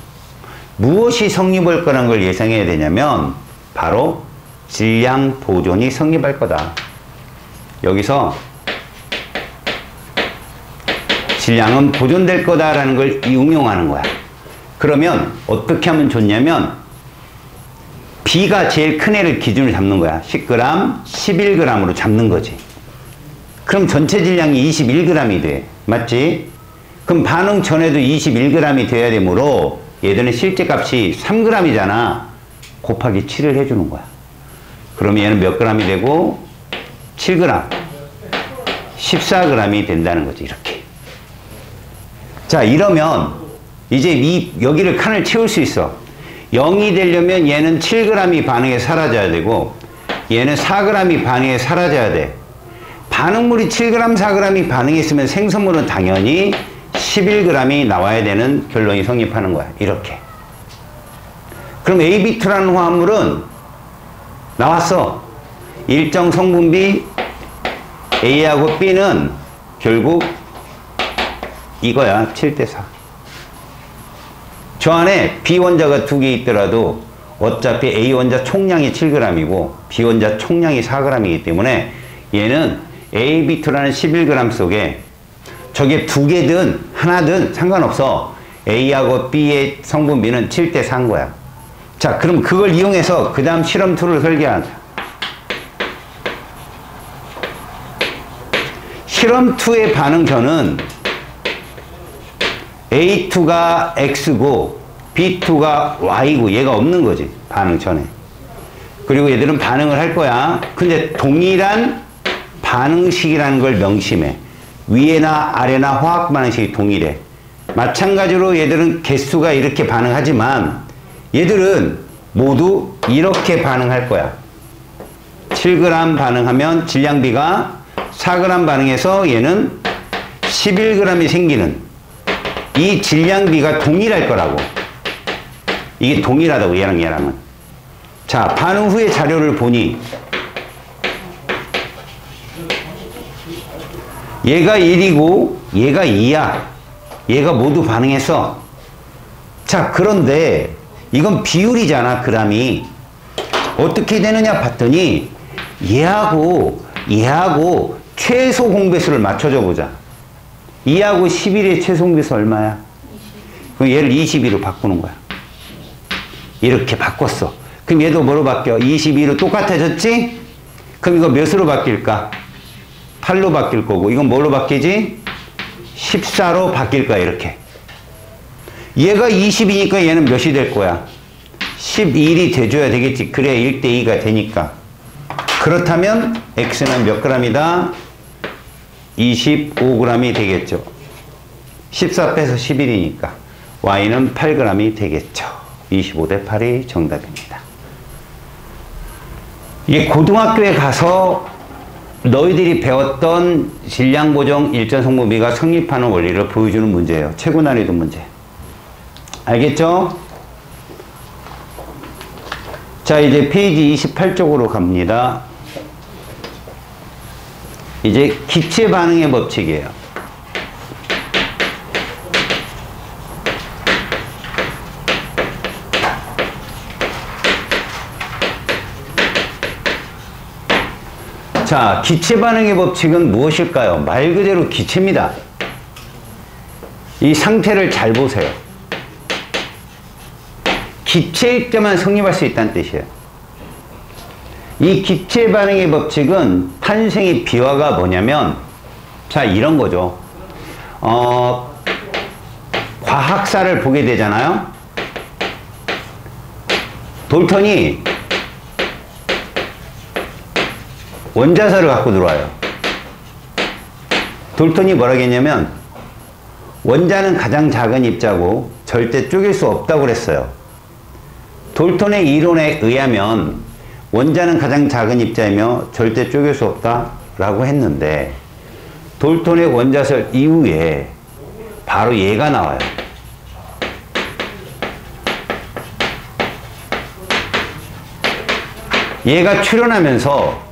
무엇이 성립할 거라는 걸 예상해야 되냐면 바로 질량 보존이 성립할 거다. 여기서 질량은 보존될 거다라는 걸 응용하는 거야. 그러면 어떻게 하면 좋냐면 B가 제일 큰 애를 기준으로 잡는 거야. 10g, 11g으로 잡는 거지. 그럼 전체 질량이 21g이 돼. 맞지? 그럼 반응 전에도 21g이 돼야 되므로 얘들은 실제 값이 3g이잖아. 곱하기 7을 해주는 거야. 그러면 얘는 몇 g이 되고 7g, 14g이 된다는 거지. 이렇게. 자, 이러면 이제 여기를 칸을 채울 수 있어. 0이 되려면 얘는 7g이 반응에 사라져야 되고 얘는 4g이 반응에 사라져야 돼. 반응물이 7g, 4g이 반응했으면 생성물은 당연히 11g이 나와야 되는 결론이 성립하는 거야. 이렇게. 그럼 AB2라는 화합물은 나왔어. 일정 성분비 A하고 B는 결국 이거야. 7대4. 저 안에 B 원자가 2개 있더라도 어차피 A 원자 총량이 7g이고 B 원자 총량이 4g이기 때문에 얘는 AB2라는 11g 속에 저게 2개든 하나든 상관없어. A하고 B의 성분비는 7대4인 거야. 자, 그럼 그걸 이용해서 그 다음 실험 2를 설계한다. 실험 2의 반응 전은 A2가 X고 B2가 Y고 얘가 없는 거지. 반응 전에. 그리고 얘들은 반응을 할 거야. 근데 동일한 반응식이라는 걸 명심해. 위에나 아래나 화학 반응식이 동일해. 마찬가지로 얘들은 개수가 이렇게 반응하지만 얘들은 모두 이렇게 반응할 거야. 7g 반응하면 질량비가 4g 반응해서 얘는 11g이 생기는 이 질량비가 동일할 거라고. 이게 동일하다고 얘랑 얘랑은. 자, 반응 후의 자료를 보니 얘가 1이고 얘가 2야. 얘가 모두 반응했어. 자, 그런데 이건 비율이잖아. g이. 어떻게 되느냐 봤더니 얘하고 얘하고 최소 공배수를 맞춰줘 보자. 2하고 11의 최소 공배수 얼마야? 그럼 얘를 22로 바꾸는 거야. 이렇게 바꿨어. 그럼 얘도 뭐로 바뀌어? 22로 똑같아졌지? 그럼 이거 몇으로 바뀔까? 8로 바뀔 거고, 이건 뭘로 바뀌지? 14로 바뀔 거야, 이렇게. 얘가 20이니까 얘는 몇이 될 거야? 11이 돼줘야 되겠지. 그래야 1대2가 되니까. 그렇다면 X는 몇 g이다? 25g이 되겠죠. 14 빼서 11이니까 Y는 8g이 되겠죠. 25대 8이 정답입니다. 이게 고등학교에 가서 너희들이 배웠던 질량보정 일정성분비가 성립하는 원리를 보여주는 문제예요. 최고 난이도 문제. 알겠죠? 자, 이제 페이지 28쪽으로 갑니다. 이제 기체 반응의 법칙이에요. 자, 기체 반응의 법칙은 무엇일까요? 말 그대로 기체입니다. 이 상태를 잘 보세요. 기체일 때만 성립할 수 있다는 뜻이에요. 이 기체 반응의 법칙은 탄생의 비화가 뭐냐면, 자, 이런 거죠. 과학사를 보게 되잖아요. 돌턴이 원자설을 갖고 들어와요. 돌턴이 뭐라고 했냐면, 원자는 가장 작은 입자고 절대 쪼갤 수 없다고 그랬어요. 돌턴의 이론에 의하면 원자는 가장 작은 입자이며 절대 쪼갤 수 없다라고 했는데, 돌턴의 원자설 이후에 바로 얘가 나와요. 얘가 출현하면서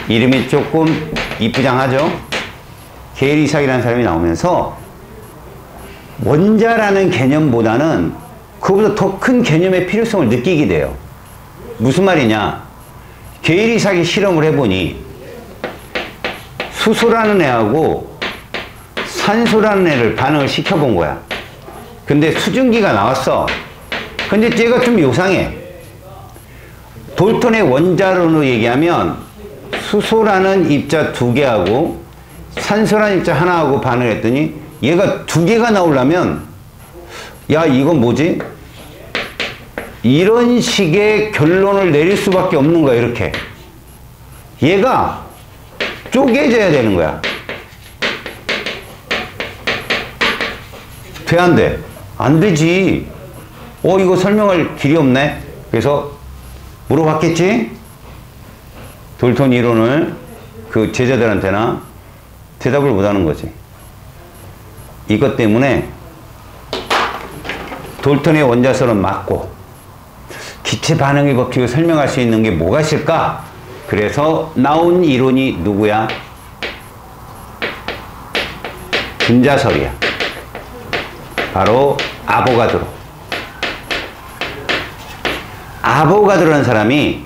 이름이 조금 이쁘장하죠? 게일 이삭이라는 사람이 나오면서 원자라는 개념보다는 그보다 더 큰 개념의 필요성을 느끼게 돼요. 무슨 말이냐? 게일 이삭이 실험을 해보니 수소라는 애하고 산소라는 애를 반응을 시켜본 거야. 근데 수증기가 나왔어. 근데 쟤가 좀 요상해. 돌턴의 원자론으로 얘기하면 수소라는 입자 2개하고 산소라는 입자 하나하고 반응을 했더니 얘가 2개가 나오려면, 야, 이건 뭐지? 이런 식의 결론을 내릴 수밖에 없는 거야, 이렇게. 얘가 쪼개져야 되는 거야. 돼, 안 돼? 안 되지. 이거 설명할 길이 없네. 그래서 물어봤겠지? 돌턴 이론을 그 제자들한테나 대답을 못하는 거지. 이것 때문에 돌턴의 원자설은 맞고 기체 반응의 법칙을 설명할 수 있는 게 뭐가 있을까? 그래서 나온 이론이 누구야? 분자설이야. 바로 아보가드로. 아보가드로라는 사람이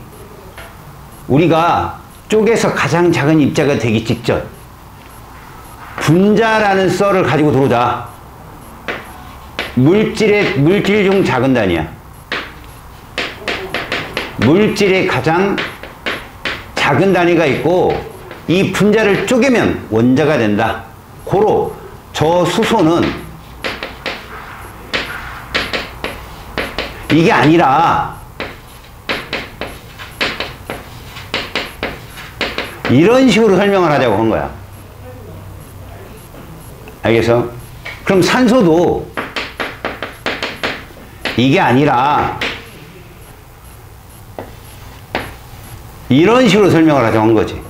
우리가 쪼개서 가장 작은 입자가 되기 직전 분자라는 썰을 가지고 들어오자. 물질 중 작은 단위야. 물질의 가장 작은 단위가 있고 이 분자를 쪼개면 원자가 된다. 고로 저 수소는 이게 아니라 이런 식으로 설명을 하자고 한 거야. 알겠어? 그럼 산소도 이게 아니라 이런 식으로 설명을 하자고 한 거지.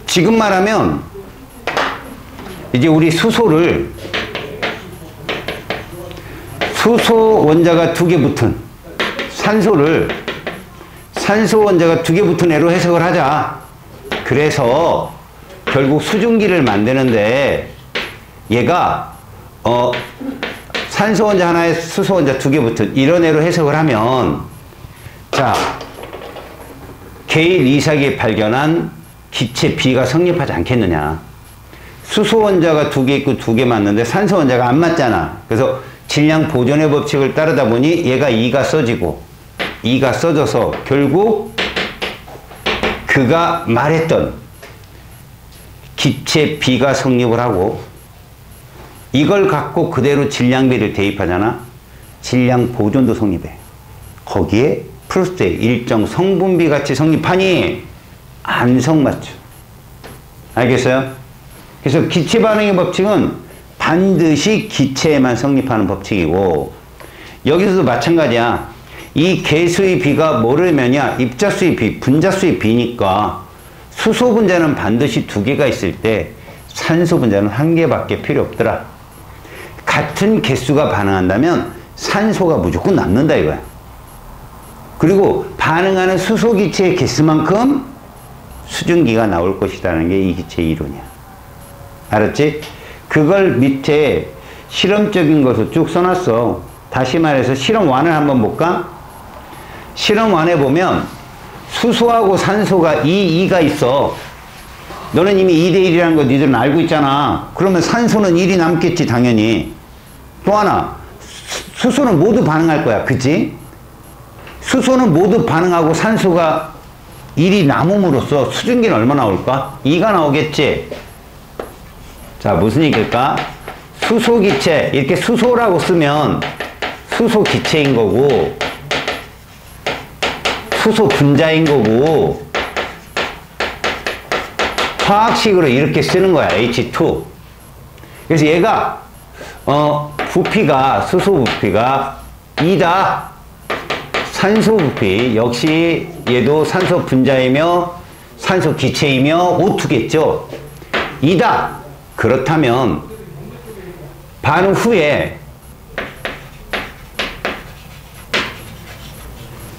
지금 말하면 이제 우리 수소를 수소 원자가 2개 붙은 산소를 산소 원자가 2개 붙은 애로 해석을 하자. 그래서 결국 수증기를 만드는데 얘가 산소 원자 하나에 수소 원자 2개 붙은 이런 애로 해석을 하면, 자, 게일 이삭이 발견한 기체 B가 성립하지 않겠느냐. 수소 원자가 2개 있고 2개 맞는데 산소 원자가 안 맞잖아. 그래서 질량 보존의 법칙을 따르다 보니 얘가 2가 써지고 2가 써져서 결국 그가 말했던 기체 B가 성립을 하고 이걸 갖고 그대로 질량비를 대입하잖아. 질량 보존도 성립해. 거기에 프루스트의 일정 성분비 같이 성립하니 안성맞춤. 알겠어요? 그래서 기체 반응의 법칙은 반드시 기체에만 성립하는 법칙이고 여기서도 마찬가지야. 이 개수의 비가 뭐를 면이야? 입자수의 비, 분자수의 비니까 수소 분자는 반드시 2개가 있을 때 산소 분자는 1개밖에 필요 없더라. 같은 개수가 반응한다면 산소가 무조건 남는다 이거야. 그리고 반응하는 수소 기체의 개수만큼 수증기가 나올 것이라는 게 이 기체의 이론이야. 알았지? 그걸 밑에 실험적인 것을 쭉 써놨어. 다시 말해서 실험 1을 한번 볼까? 실험 1에 보면 수소하고 산소가 2가 있어. 너는 이미 2대1이라는 거 니들은 알고 있잖아. 그러면 산소는 1이 남겠지 당연히. 또 하나 수소는 모두 반응할 거야. 그치? 수소는 모두 반응하고 산소가 1이 남음으로써 수증기는 얼마 나올까? 2가 나오겠지? 자, 무슨 얘기일까? 수소 기체, 이렇게 수소라고 쓰면 수소 기체인 거고 수소 분자인 거고 화학식으로 이렇게 쓰는 거야. H2. 그래서 얘가 부피가 수소 부피가 2다. 산소 부피 역시 얘도 산소 분자이며 산소 기체이며 O2겠죠. 2다. 그렇다면 반응 후에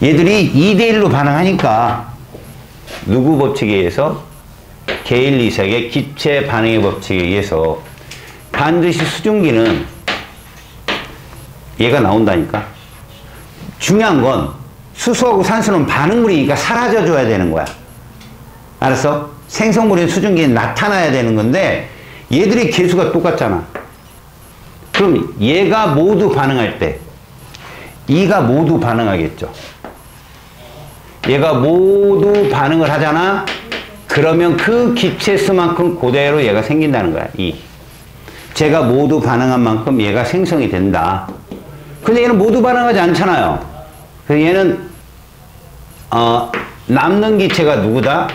얘들이 2대1로 반응하니까 누구 법칙에 의해서? 게일 이삭의 기체 반응의 법칙에 의해서 반드시 수증기는 얘가 나온다니까. 중요한 건 수소하고 산소는 반응물이니까 사라져줘야 되는 거야. 알았어? 생성물인 수증기는 나타나야 되는 건데 얘들의 개수가 똑같잖아. 그럼 얘가 모두 반응할 때 이가 모두 반응하겠죠. 얘가 모두 반응을 하잖아. 그러면 그 기체 수만큼 그대로 얘가 생긴다는 거야. 제가 모두 반응한 만큼 얘가 생성이 된다. 근데 얘는 모두 반응하지 않잖아요. 그래서 얘는 남는 기체가 누구다?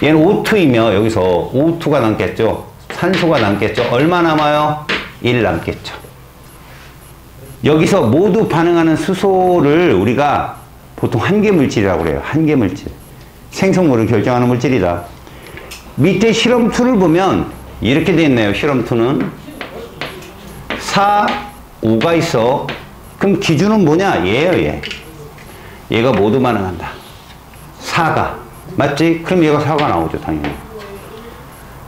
얘는 O2이며 여기서 O2가 남겠죠. 산소가 남겠죠. 얼마 남아요? 1 남겠죠. 여기서 모두 반응하는 수소를 우리가 보통 한계물질이라고 그래요. 한계물질. 생성물을 결정하는 물질이다. 밑에 실험 2를 보면 이렇게 되어 있네요. 실험 2는 4, 5가 있어. 그럼 기준은 뭐냐? 얘예요. 얘. 얘가 모두 반응한다. 4가. 맞지? 그럼 얘가 4가 나오죠. 당연히.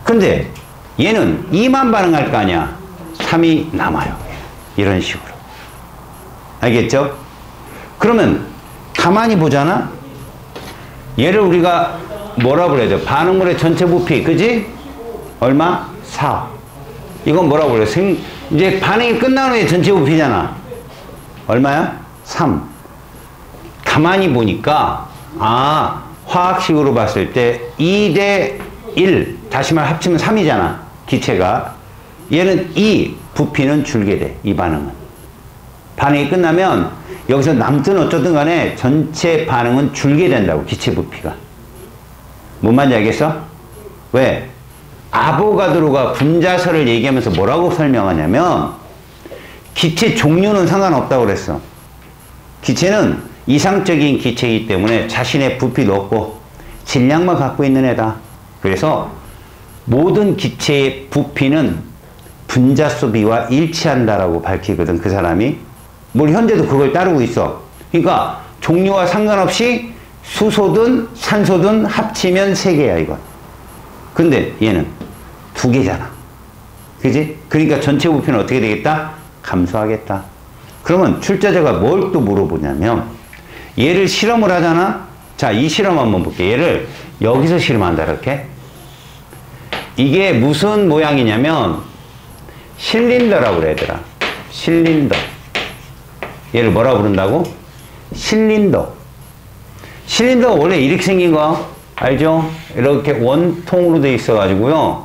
근데 얘는 2만 반응할 거 아니야. 3이 남아요. 이런 식으로. 알겠죠? 그러면 가만히 보잖아. 얘를 우리가 뭐라고 그래야 돼? 반응물의 전체 부피, 그지? 얼마? 4. 이건 뭐라고 그래? 이제 반응이 끝난 후에 전체 부피잖아. 얼마야? 3. 가만히 보니까 화학식으로 봤을 때 2대 1, 다시 말 합치면 3이잖아. 기체가. 얘는 2, 부피는 줄게 돼. 이 반응은. 반응이 끝나면 여기서 남든 어쩌든 간에 전체 반응은 줄게 된다고. 기체 부피가. 뭔 말인지 알겠어? 왜? 아보가드로가 분자설을 얘기하면서 뭐라고 설명하냐면 기체 종류는 상관없다고 그랬어. 기체는 이상적인 기체이기 때문에 자신의 부피도 없고 질량만 갖고 있는 애다. 그래서 모든 기체의 부피는 분자수 비와 일치한다라고 밝히거든. 그 사람이. 뭘 현재도 그걸 따르고 있어. 그러니까 종류와 상관없이 수소든 산소든 합치면 3개야 이건. 근데 얘는 2개잖아. 그지? 그러니까 전체 부피는 어떻게 되겠다? 감소하겠다. 그러면 출제자가 뭘 또 물어보냐면 얘를 실험을 하잖아? 자, 이 실험 한번 볼게요. 얘를 여기서 실험한다, 이렇게. 이게 무슨 모양이냐면, 실린더라고 그래, 얘들아. 실린더. 얘를 뭐라 부른다고? 실린더. 실린더가 원래 이렇게 생긴 거 알죠? 이렇게 원통으로 돼 있어가지고요.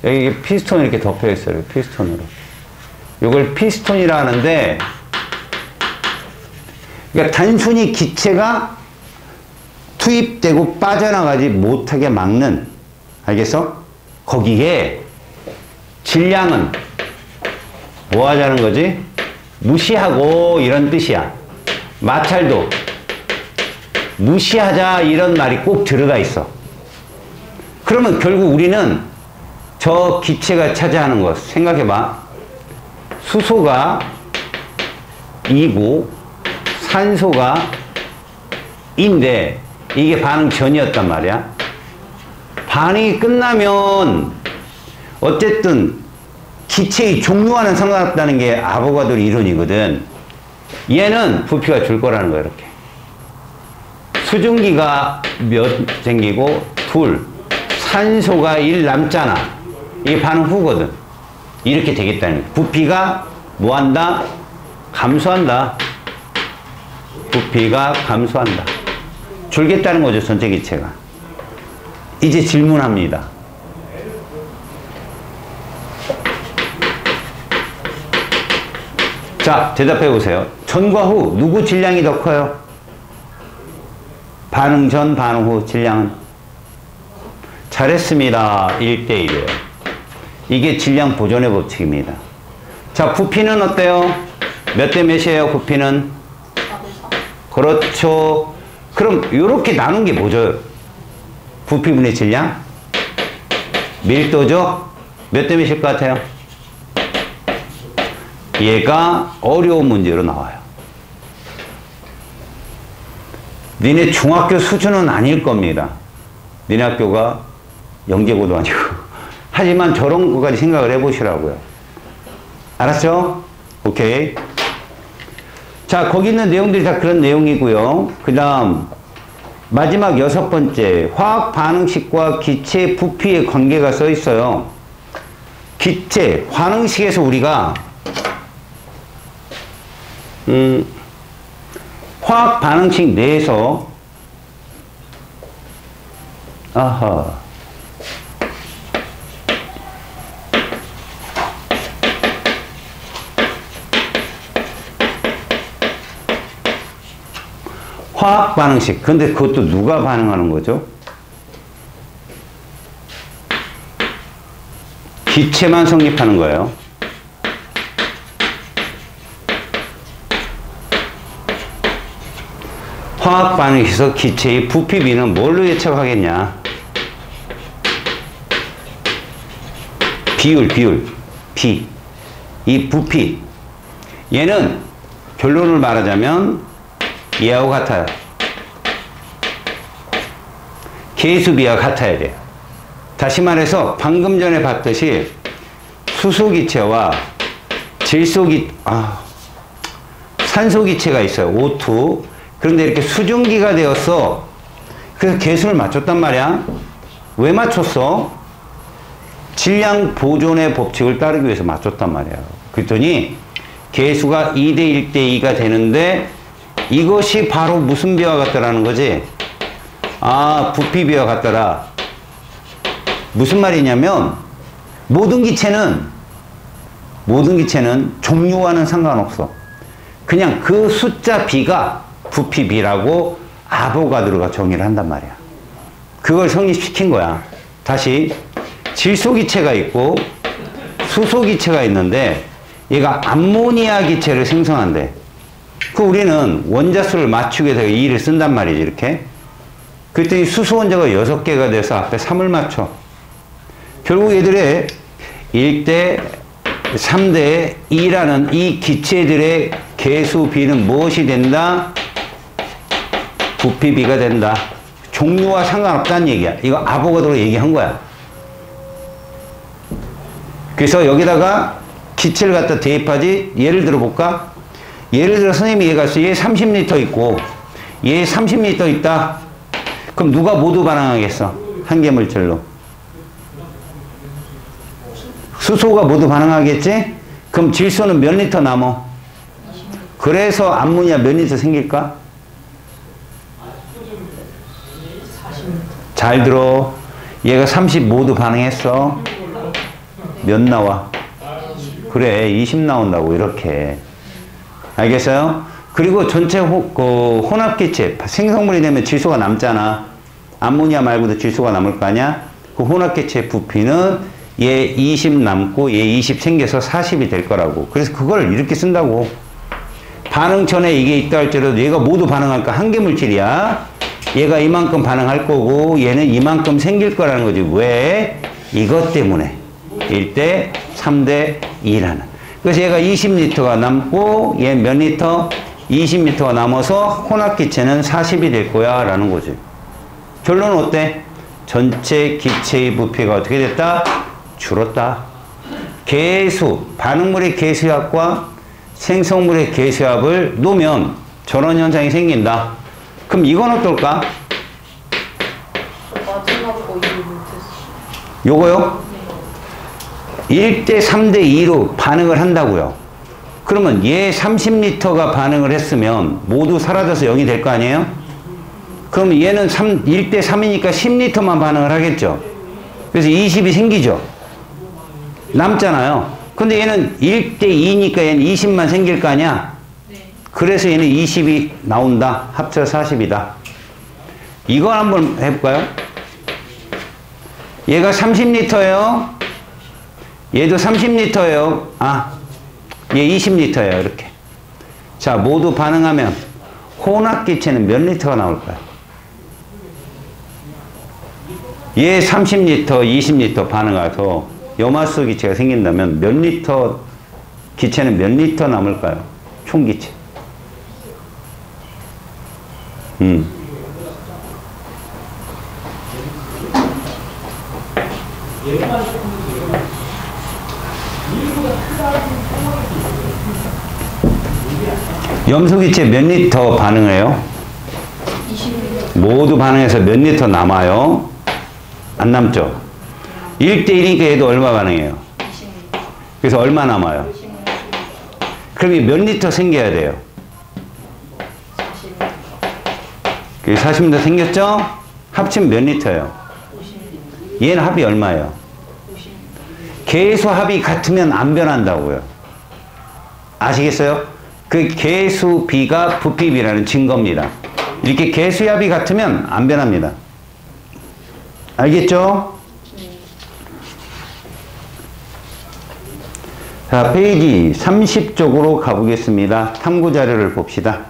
여기 피스톤 이렇게 덮여 있어요. 피스톤으로. 이걸 피스톤이라 하는데, 그러니까 단순히 기체가 투입되고 빠져나가지 못하게 막는, 알겠어? 거기에 질량은 뭐 하자는 거지? 무시하고 이런 뜻이야. 마찰도 무시하자 이런 말이 꼭 들어가 있어. 그러면 결국 우리는 저 기체가 차지하는 것 생각해봐. 수소가 2고 산소가 인데 이게 반응 전이었단 말이야. 반응이 끝나면 어쨌든 기체의 종류와는 상관없다는 게 아보가드로 이론이거든. 얘는 부피가 줄 거라는 거야. 이렇게 수증기가 몇 생기고 둘, 산소가 1 남잖아. 이게 반응 후거든. 이렇게 되겠다는 거야. 부피가 뭐한다? 감소한다. 부피가 감소한다. 줄겠다는 거죠, 전체 기체가. 이제 질문합니다. 자, 대답해 보세요. 전과 후 누구 질량이 더 커요? 반응 전, 반응 후 질량은? 잘했습니다. 1대1이에요. 이게 질량 보존의 법칙입니다. 자, 부피는 어때요? 몇 대 몇이에요, 부피는? 그렇죠. 그럼 이렇게 나눈 게 뭐죠? 부피분의 질량? 밀도죠? 몇 대 몇일 것 같아요? 얘가 어려운 문제로 나와요. 니네 중학교 수준은 아닐 겁니다. 니네 학교가 영재고도 아니고. 하지만 저런 것까지 생각을 해보시라고요. 알았죠? 오케이. 자, 거기 있는 내용들이 다 그런 내용이고요. 그 다음 마지막 6번째, 화학 반응식과 기체 부피의 관계가 써 있어요. 기체 반응식에서 우리가 화학 반응식 내에서 화학 반응식. 근데 그것도 누가 반응하는 거죠? 기체만 성립하는 거예요. 화학 반응에서 기체의 부피비는 뭘로 예측하겠냐? 비율, 비. 이 부피. 얘는 결론을 말하자면 얘하고 같아요. 계수비와 같아야 돼요. 다시 말해서 방금 전에 봤듯이 수소기체와 산소기체가 있어요. O2. 그런데 이렇게 수증기가 되었어. 그래서 계수를 맞췄단 말이야. 왜 맞췄어? 질량 보존의 법칙을 따르기 위해서 맞췄단 말이야. 그랬더니 계수가 2대 1대 2가 되는데 이것이 바로 무슨 비와 같더라는 거지? 부피비와 같더라. 무슨 말이냐면 모든 기체는 종류와는 상관없어. 그냥 그 숫자 B가 부피비라고 아보가드로가 정의를 한단 말이야. 그걸 성립시킨 거야. 다시 질소기체가 있고 수소기체가 있는데 얘가 암모니아 기체를 생성한대. 그 우리는 원자수를 맞추기 위해서 2를 쓴단 말이지, 이렇게. 그랬더니 수소 원자가 6개가 돼서 앞에 3을 맞춰. 결국 얘들의 1대 3대 2라는 이 기체들의 계수비는 무엇이 된다? 부피비가 된다. 종류와 상관없다는 얘기야. 이거 아보가드로 얘기한 거야. 그래서 여기다가 기체를 갖다 대입하지. 예를 들어 볼까? 예를 들어 선생님이 얘기했어. 얘 30리터 있고 얘 30리터 있다. 그럼 누가 모두 반응하겠어? 한계 물질로. 수소가 모두 반응하겠지? 그럼 질소는 몇 리터 남어? 그래서 암모니아 몇 리터 생길까? 잘 들어. 얘가 30 모두 반응했어. 몇 나와? 그래, 20 나온다고, 이렇게. 알겠어요? 그리고 전체 혼합기체, 생성물이 되면 질소가 남잖아. 암모니아 말고도 질소가 남을 거 아니야? 그 혼합기체 부피는 얘 20 남고 얘 20 생겨서 40이 될 거라고. 그래서 그걸 이렇게 쓴다고. 반응천에 이게 있다 할지라도 얘가 모두 반응할까? 한계 물질이야. 얘가 이만큼 반응할 거고 얘는 이만큼 생길 거라는 거지. 왜? 이것 때문에. 1대 3대 2라는. 그래서 얘가 20리터가 남고 얘 몇 리터? 20리터가 남아서 혼합기체는 40이 될 거야 라는 거지. 결론은 어때? 전체 기체의 부피가 어떻게 됐다? 줄었다. 개수, 반응물의 개수합과 생성물의 개수합을 놓으면 저런 현상이 생긴다. 그럼 이건 어떨까? 요거요? 1대 3대 2로 반응을 한다고요. 그러면 얘 30리터가 반응을 했으면 모두 사라져서 0이 될 거 아니에요? 그럼 얘는 1대 3이니까 10리터만 반응을 하겠죠. 그래서 20이 생기죠. 남잖아요. 근데 얘는 1대 2니까 얘는 20만 생길 거 아니야? 그래서 얘는 20이 나온다. 합쳐 40이다. 이거 한번 해볼까요? 얘가 30리터예요. 얘도 30리터예요. 아, 얘 20리터예요. 이렇게. 자, 모두 반응하면 혼합기체는 몇 리터가 나올까요? 얘 30리터, 20리터 반응해서 염화수 기체가 생긴다면 몇 리터, 기체는 몇 리터 남을까요? 총기체. 염소기체 몇 리터 반응해요? 20리터. 모두 반응해서 몇 리터 남아요? 안 남죠? 1대 1이니까 얘도 얼마 반응해요? 20리터. 그래서 얼마 남아요? 40리터. 그럼 몇 리터 생겨야 돼요? 40리터. 40리터 생겼죠? 합치면 몇 리터예요? 50리터. 얘는 합이 얼마예요? 50리터. 계수 합이 같으면 안 변한다고요. 아시겠어요? 그 계수비가 부피비라는 증거입니다. 이렇게 계수합이 같으면 안 변합니다. 알겠죠? 자, 페이지 30쪽으로 가보겠습니다. 탐구 자료를 봅시다.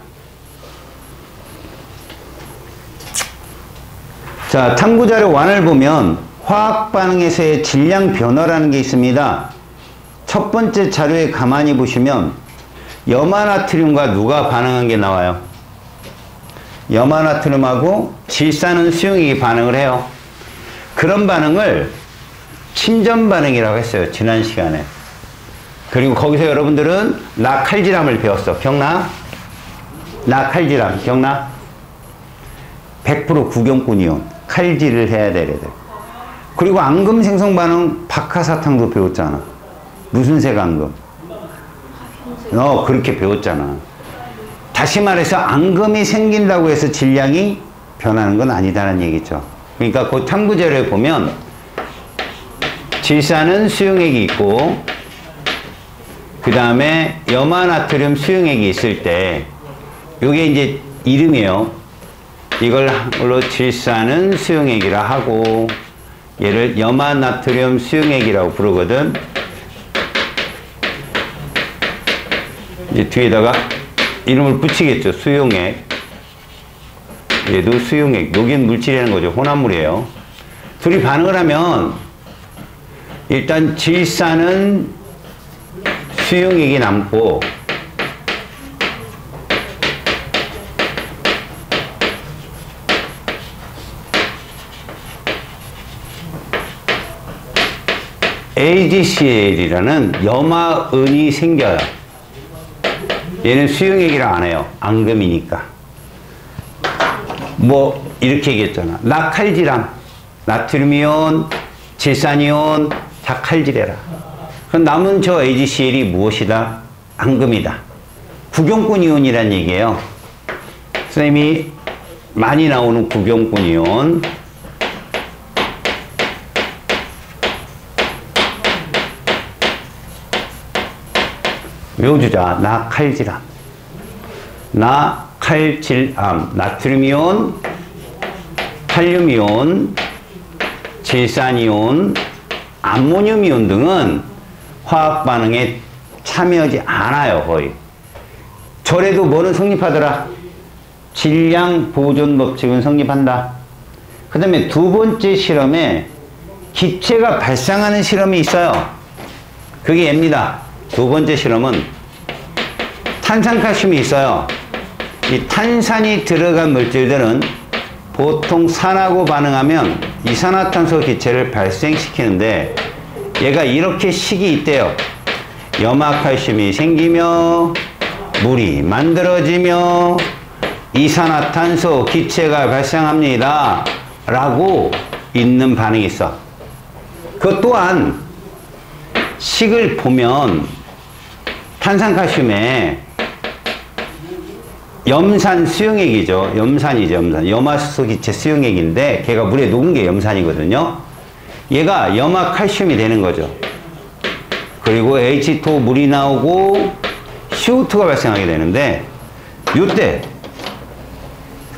자, 탐구 자료 1을 보면 화학 반응에서의 질량 변화라는 게 있습니다. 첫 번째 자료에 가만히 보시면 염화나트륨과 누가 반응한 게 나와요? 염화나트륨하고 질산은 수용액이 반응을 해요. 그런 반응을 친전 반응이라고 했어요. 지난 시간에. 그리고 거기서 여러분들은 라칼지람을 배웠어. 기억나? 라칼지람 기억나? 100% 구경꾼이온. 칼질을 해야 돼. 그리고 앙금 생성 반응 박하사탕도 배웠잖아. 무슨 색 앙금? 그렇게 배웠잖아. 다시 말해서 앙금이 생긴다고 해서 질량이 변하는 건 아니다라는 얘기죠. 그러니까 그 탐구 자료에 보면 질산은 수용액이 있고 그 다음에 염화나트륨 수용액이 있을 때 이게 이제 이름이에요. 이걸로 질산은 수용액이라 하고 얘를 염화나트륨 수용액이라고 부르거든. 이제 뒤에다가 이름을 붙이겠죠. 수용액. 얘도 수용액. 녹인 물질이라는 거죠. 혼합물이에요. 둘이 반응을 하면 일단 질산은 수용액이 남고 AgCl이라는 염화은이 생겨요. 얘는 수용액이라 안 해요. 앙금이니까. 뭐 이렇게 얘기했잖아. 나칼질함. 나트륨이온, 질산이온, 다 칼질해라. 그럼 남은 저 AgCl이 무엇이다? 앙금이다. 구경꾼 이온이란 얘기예요. 선생님이 많이 나오는 구경꾼 이온. 외워주자. 나칼질암. 나칼질암. 나트륨이온, 칼륨이온, 질산이온, 암모늄이온 등은 화학 반응에 참여하지 않아요. 거의. 절에도 뭐는 성립하더라? 질량 보존 법칙은 성립한다. 그 다음에 두 번째 실험에 기체가 발생하는 실험이 있어요. 그게 얘입니다. 두 번째 실험은 탄산칼슘이 있어요. 이 탄산이 들어간 물질들은 보통 산하고 반응하면 이산화탄소 기체를 발생시키는데 얘가 이렇게 식이 있대요. 염화칼슘이 생기며 물이 만들어지며 이산화탄소 기체가 발생합니다. 라고 있는 반응이 있어. 그것 또한 식을 보면 탄산칼슘에 염산 수용액이죠. 염산이죠. 염산. 염화수소 기체 수용액인데 걔가 물에 녹은 게 염산이거든요. 얘가 염화칼슘이 되는 거죠. 그리고 H2O 물이 나오고 CO2가 발생하게 되는데 이때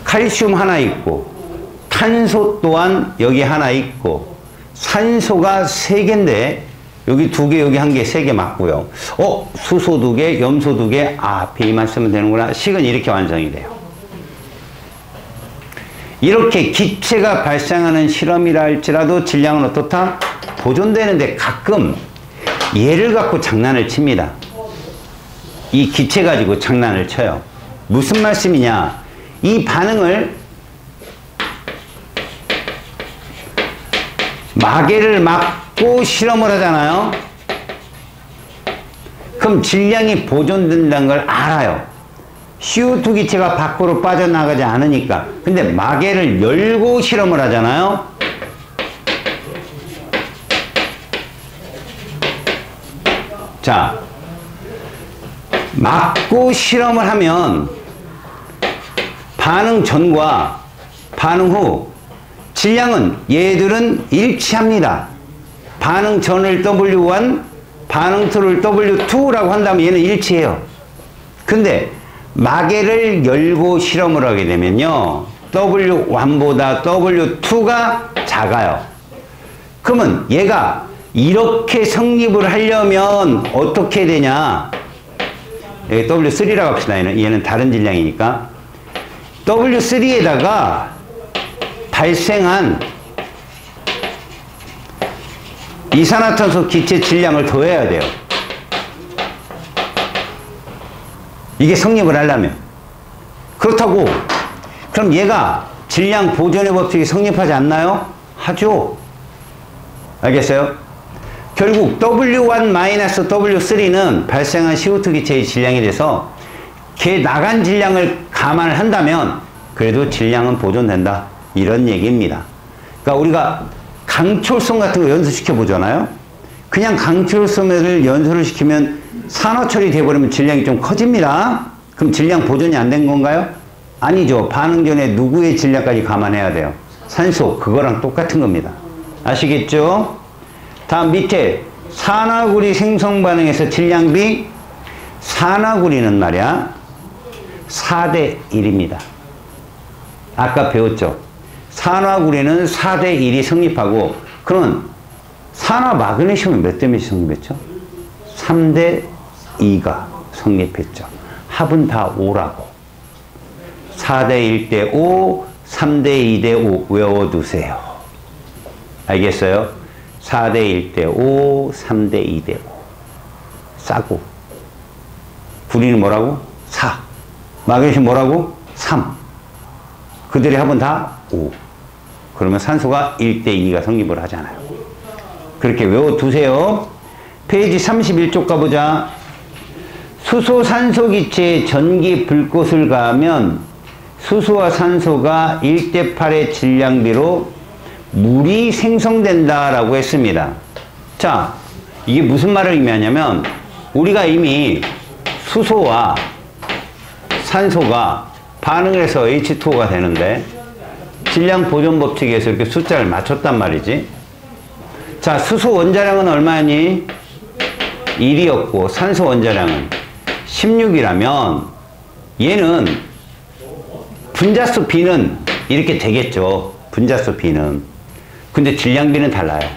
칼슘 하나 있고 탄소 또한 여기 하나 있고 산소가 3개인데 여기 2개, 여기 1개, 3개 맞고요. 수소 2개, 염소 2개. B만 쓰면 되는구나. 식은 이렇게 완성이 돼요. 이렇게 기체가 발생하는 실험이라 할지라도 질량은 어떻다? 보존되는데 가끔 얘를 갖고 장난을 칩니다. 이 기체 가지고 장난을 쳐요. 무슨 말씀이냐? 이 반응을 마개를 막고 실험을 하잖아요. 그럼 질량이 보존된다는 걸 알아요. CO2 기체가 밖으로 빠져나가지 않으니까. 근데 마개를 열고 실험을 하잖아요. 자, 막고 실험을 하면 반응 전과 반응 후 질량은 얘들은 일치합니다. 반응 전을 W1, 반응 후를 W2라고 한다면 얘는 일치해요. 근데 마개를 열고 실험을 하게 되면요, W1보다 W2가 작아요. 그러면 얘가 이렇게 성립을 하려면 어떻게 되냐? 여기 W3라고 합시다. 얘는 다른 질량이니까. W3에다가 발생한 이산화탄소 기체 질량을 더해야 돼요. 이게 성립을 하려면. 그렇다고 그럼 얘가 질량 보존의 법칙이 성립하지 않나요? 하죠. 알겠어요? 결국 W1-W3는 발생한 CO2 기체의 질량이 돼서 걔 나간 질량을 감안을 한다면 그래도 질량은 보존된다. 이런 얘기입니다. 그러니까 우리가 강철성 같은 거 연소시켜 보잖아요. 그냥 강철성을 연소를 시키면 산화철이 돼버리면 질량이 좀 커집니다. 그럼 질량 보존이 안 된 건가요? 아니죠. 반응 전에 누구의 질량까지 감안해야 돼요? 산소. 그거랑 똑같은 겁니다. 아시겠죠? 다음 밑에 산화구리 생성 반응에서 질량비. 산화구리는 말이야 4대 1입니다. 아까 배웠죠? 산화구리는 4대 1이 성립하고, 그러면 산화 마그네슘은 몇 대 몇이 성립했죠? 3대 2가 성립했죠. 합은 다 5라고. 4대 1대 5, 3대 2대 5 외워두세요. 알겠어요? 4대 1대 5, 3대 2대 5. 싸고. 구리는 뭐라고? 4. 마그네슘 뭐라고? 3. 그들의 합은 다 5. 그러면 산소가 1대 2가 성립을 하잖아요. 그렇게 외워두세요. 페이지 31쪽 가보자. 수소 산소 기체에 전기 불꽃을 가하면 수소와 산소가 1대8의 질량비로 물이 생성된다라고 했습니다. 자, 이게 무슨 말을 의미하냐면 우리가 이미 수소와 산소가 반응을 해서 H2O가 되는데 질량 보존 법칙에서 이렇게 숫자를 맞췄단 말이지. 자, 수소 원자량은 얼마니? 1이었고 산소 원자량은 16이라면 얘는 분자수 B는 이렇게 되겠죠. 분자수 B는. 근데 질량비는 달라요.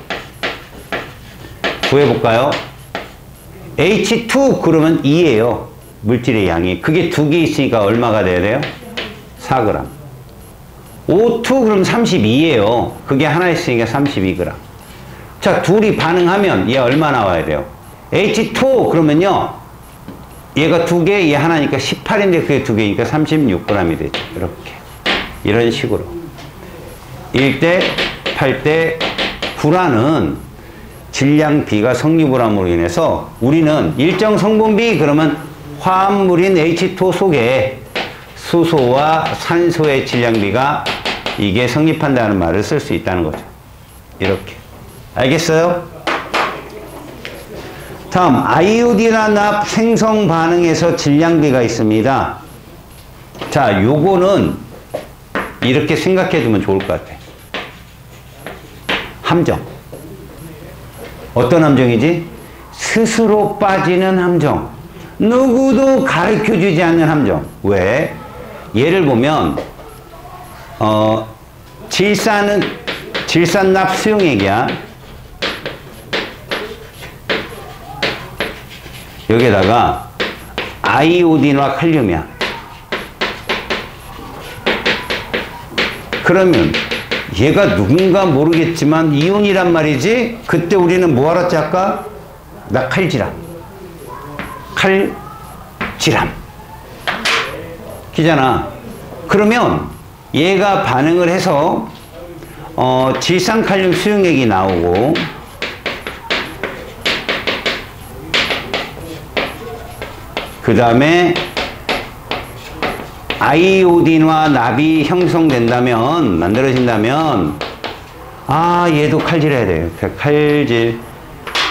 구해볼까요? H2 그러면 2예요. 물질의 양이. 그게 두 개 있으니까 얼마가 돼야 돼요? 4g. O2 그럼 32예요. 그게 하나 있으니까 32g. 자, 둘이 반응하면 얘 얼마 나와야 돼요? H2 그러면요. 얘가 두 개, 얘 하나니까 18인데 그게 두 개니까 36g이 되죠. 이렇게. 이런 식으로. 1대 8대 9라는 질량 B가 성립을 함으로 인해서 우리는 일정 성분 B 그러면 화합물인 H2O 속에 수소와 산소의 질량 B가 이게 성립한다는 말을 쓸 수 있다는 거죠. 이렇게. 알겠어요? 다음 아이오딘화납 생성 반응에서 질량비가 있습니다. 자, 요거는 이렇게 생각해 두면 좋을 것 같아. 함정. 어떤 함정이지? 스스로 빠지는 함정. 누구도 가르쳐 주지 않는 함정. 왜? 예를 보면 질산납 수용액이야. 여기에다가 아이오딘과 칼륨이야. 그러면 얘가 누군가 모르겠지만 이온이란 말이지. 그때 우리는 뭐 알았지 아까? 칼질함. 칼질함. 기잖아. 그러면 얘가 반응을 해서 질산칼륨 수용액이 나오고 그 다음에 아이오딘과 납이 형성된다면, 만들어진다면, 아, 얘도 칼질해야 돼요. 칼질.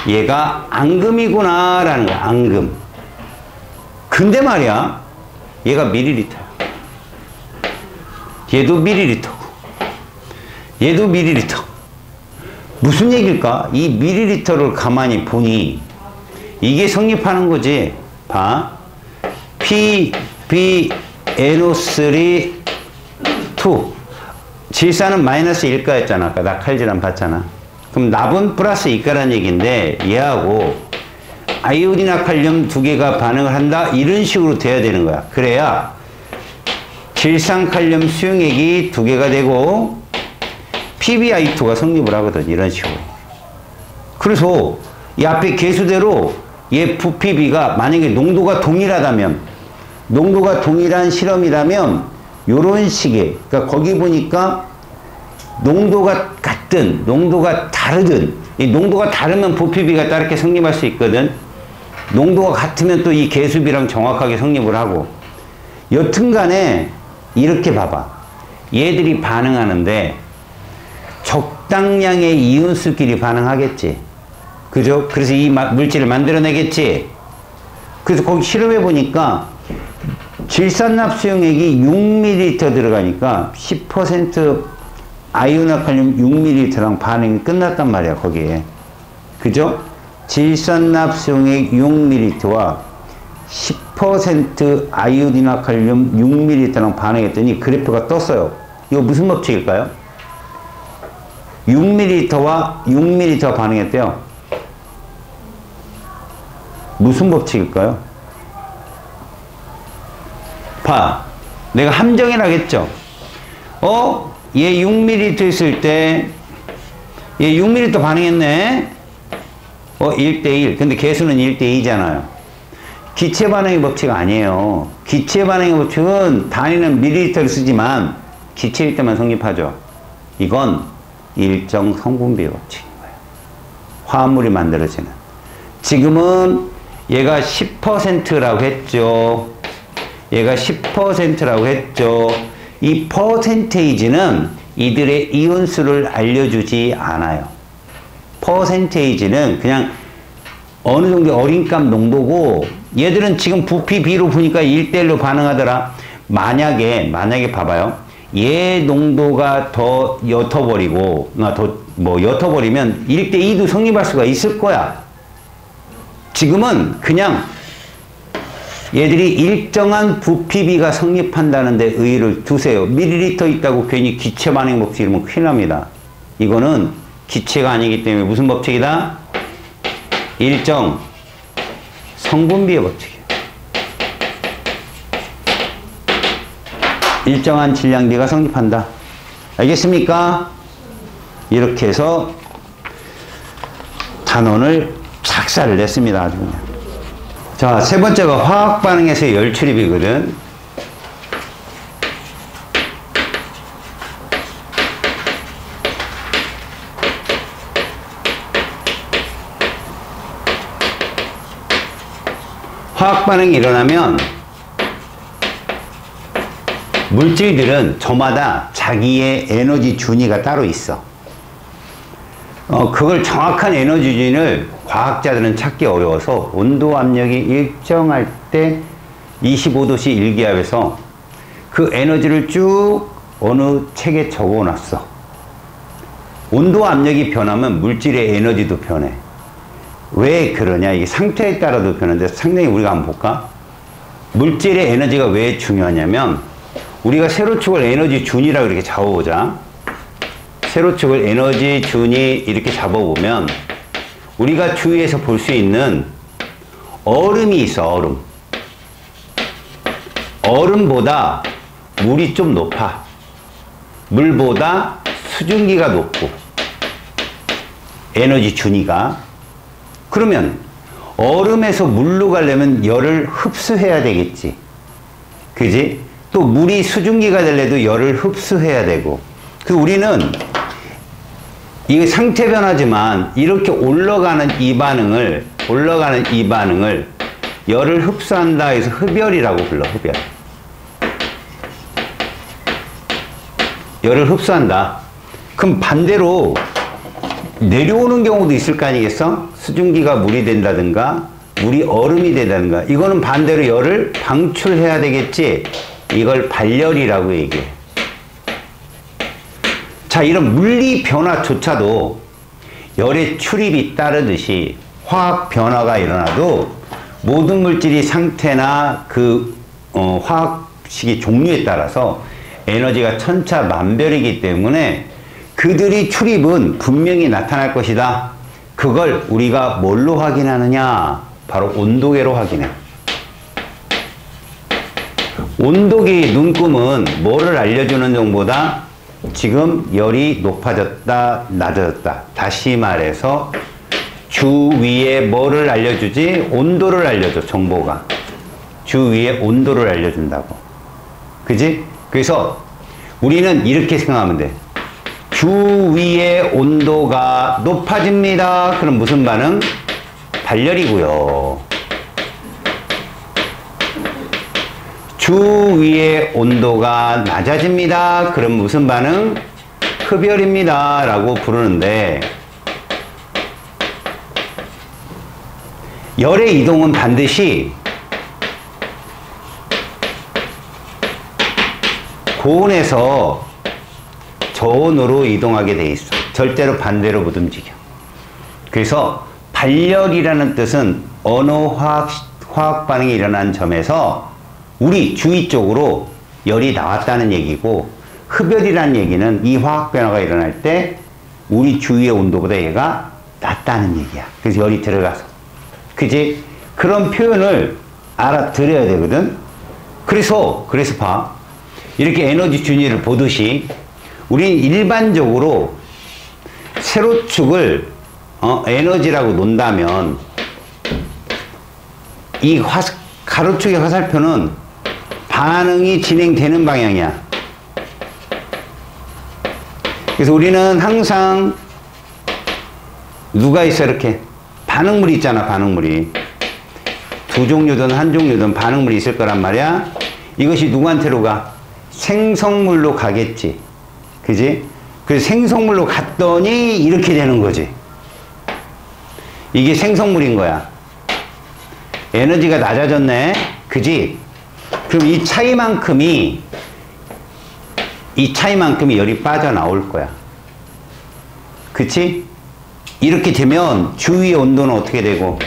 얘가 앙금이구나, 라는 거야, 앙금. 근데 말이야, 얘가 밀리리터야. 얘도 밀리리터고, 얘도 밀리리터. 무슨 얘기일까? 이 밀리리터를 가만히 보니, 이게 성립하는 거지. 봐. PbNO3 2 질산은 마이너스 1가였잖아. 아까 나 칼질함 봤잖아. 그럼 납은 플러스 2가라는 얘기인데 얘하고 아이오딘과 칼륨 두 개가 반응을 한다? 이런 식으로 돼야 되는 거야. 그래야 질산칼륨 수용액이 두 개가 되고 PbI2가 성립을 하거든. 이런 식으로. 그래서 이 앞에 개수대로 얘 부Pb가 만약에 농도가 동일하다면, 농도가 동일한 실험이라면 요런 식의, 그러니까 거기 보니까 농도가 같든 농도가 다르든, 이 농도가 다르면 부Pb가 따르게 성립할 수 있거든. 농도가 같으면 또 이 개수비랑 정확하게 성립을 하고. 여튼간에 이렇게 봐봐. 얘들이 반응하는데 적당량의 이온수끼리 반응하겠지. 그죠? 그래서 이 물질을 만들어내겠지. 그래서 거기 실험해 보니까 질산납 수용액이 6ml 들어가니까 10% 아이오나칼륨 6ml랑 반응이 끝났단 말이야, 거기에. 그죠? 질산납 수용액 6ml와 10% 아이오디나칼륨 6ml랑 반응했더니 그래프가 떴어요. 이거 무슨 법칙일까요? 6ml와 6ml 반응했대요. 무슨 법칙일까요? 봐. 내가 함정이라겠죠? 얘 6ml 있을 때, 얘 6ml 반응했네? 1대1. 근데 개수는 1대2잖아요. 기체 반응의 법칙 아니에요. 기체 반응의 법칙은 단위는 밀리리터를 쓰지만 기체일 때만 성립하죠. 이건 일정 성분비의 법칙인 거예요. 화합물이 만들어지는. 지금은 얘가 10%라고 했죠. 얘가 10%라고 했죠. 이 퍼센테이지는 이들의 이온수를 알려주지 않아요. 퍼센테이지는 그냥 어느 정도 어린값 농도고, 얘들은 지금 부피 비로 보니까 1대1로 반응하더라. 만약에 봐봐요. 얘 농도가 더 옅어버리고, 옅어버리면 1대2도 성립할 수가 있을 거야. 지금은 그냥 얘들이 일정한 부피비가 성립한다는 데 의의를 두세요. 밀리리터 있다고 괜히 기체 반응 법칙 이러면 큰일 납니다. 이거는 기체가 아니기 때문에 무슨 법칙이다? 일정 성분비의 법칙이에요. 일정한 질량비가 성립한다. 알겠습니까? 이렇게 해서 단원을 작사를 냈습니다. 아주 그냥. 자, 세 번째가 화학 반응에서의 열 출입이거든. 화학 반응이 일어나면 물질들은 저마다 자기의 에너지 준위가 따로 있어. 그걸 정확한 에너지 준위를 과학자들은 찾기 어려워서 온도 압력이 일정할 때 25도씨 일기압에서 그 에너지를 쭉 어느 책에 적어 놨어. 온도 압력이 변하면 물질의 에너지도 변해. 왜 그러냐? 이게 상태에 따라도 변하는데 상당히 우리가 한번 볼까? 물질의 에너지가 왜 중요하냐면, 우리가 세로축을 에너지 준이라고 이렇게 잡아보자. 세로축을 에너지 준이 이렇게 잡아보면 우리가 주위에서 볼 수 있는 얼음이 있어. 얼음. 얼음보다 물이 좀 높아. 물보다 수증기가 높고, 에너지 준위가. 그러면 얼음에서 물로 가려면 열을 흡수해야 되겠지. 그지? 또 물이 수증기가 되려도 열을 흡수해야 되고. 그 우리는 이게 상태 변화지만 이렇게 올라가는 이 반응을 열을 흡수한다 해서 흡열이라고 불러. 흡열. 열을 흡수한다. 그럼 반대로 내려오는 경우도 있을 거 아니겠어? 수증기가 물이 된다든가 물이 얼음이 된다든가. 이거는 반대로 열을 방출해야 되겠지. 이걸 발열이라고 얘기해. 자, 이런 물리 변화조차도 열의 출입이 따르듯이 화학 변화가 일어나도 모든 물질이 상태나 그 화학식의 종류에 따라서 에너지가 천차만별이기 때문에 그들의 출입은 분명히 나타날 것이다. 그걸 우리가 뭘로 확인하느냐? 바로 온도계로 확인해. 온도계의 눈금은 뭐를 알려주는 정보다? 지금 열이 높아졌다, 낮아졌다. 다시 말해서 주위에 뭐를 알려주지? 온도를 알려줘, 정보가. 주위에 온도를 알려준다고. 그지? 그래서 우리는 이렇게 생각하면 돼. 주위의 온도가 높아집니다. 그럼 무슨 반응? 발열이고요. 주위의 온도가 낮아집니다. 그럼 무슨 반응? 흡열입니다. 라고 부르는데, 열의 이동은 반드시 고온에서 저온으로 이동하게 돼 있어. 절대로 반대로 못 움직여. 그래서 발열이라는 뜻은 어느 화학 반응이 일어난 점에서 우리 주위 쪽으로 열이 나왔다는 얘기고, 흡열이라는 얘기는 이 화학 변화가 일어날 때 우리 주위의 온도보다 얘가 낮다는 얘기야. 그래서 열이 들어가서. 그지? 그런 표현을 알아들어야 되거든. 그래서 봐. 이렇게 에너지 준위를 보듯이 우린 일반적으로 세로축을 에너지라고 논다면 이 가로축의 화살표는 반응이 진행되는 방향이야. 그래서 우리는 항상 누가 있어? 이렇게 반응물이 있잖아. 반응물이 두 종류든 한 종류든 반응물이 있을 거란 말이야. 이것이 누구한테로 가? 생성물로 가겠지. 그지? 그래서 생성물로 갔더니 이렇게 되는 거지. 이게 생성물인 거야. 에너지가 낮아졌네. 그지? 그럼 이 차이만큼이 열이 빠져나올 거야. 그치? 이렇게 되면 주위의 온도는 어떻게 되고?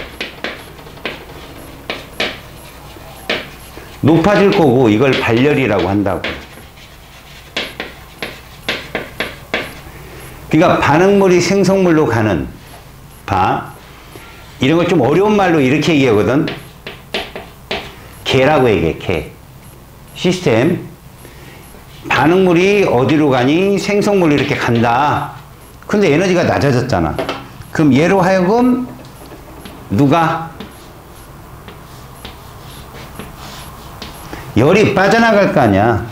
높아질 거고 이걸 발열이라고 한다고. 그러니까 반응물이 생성물로 가는 이런 거 좀 어려운 말로 이렇게 얘기하거든. 개라고 얘기해. 개. 시스템. 반응물이 어디로 가니? 생성물로 이렇게 간다. 근데 에너지가 낮아졌잖아. 그럼 얘로 하여금 누가? 열이 빠져나갈 거 아니야.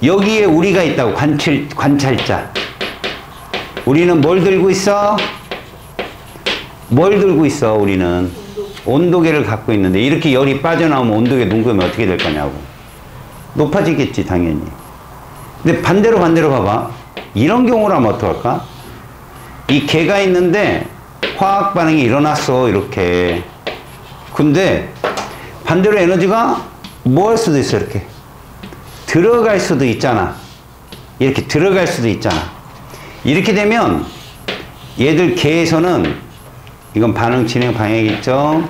여기에 우리가 있다고. 관찰자. 우리는 뭘 들고 있어? 뭘 들고 있어? 우리는 온도계를 갖고 있는데 이렇게 열이 빠져나오면 온도계 녹으면 어떻게 될 거냐고. 높아지겠지 당연히. 근데 반대로 봐봐. 이런 경우라면 어떡할까? 이 개가 있는데 화학 반응이 일어났어. 이렇게. 근데 반대로 에너지가 뭐 할 수도 있어. 이렇게 들어갈 수도 있잖아. 이렇게 들어갈 수도 있잖아. 이렇게 되면 얘들 개에서는 이건 반응 진행 방향이겠죠.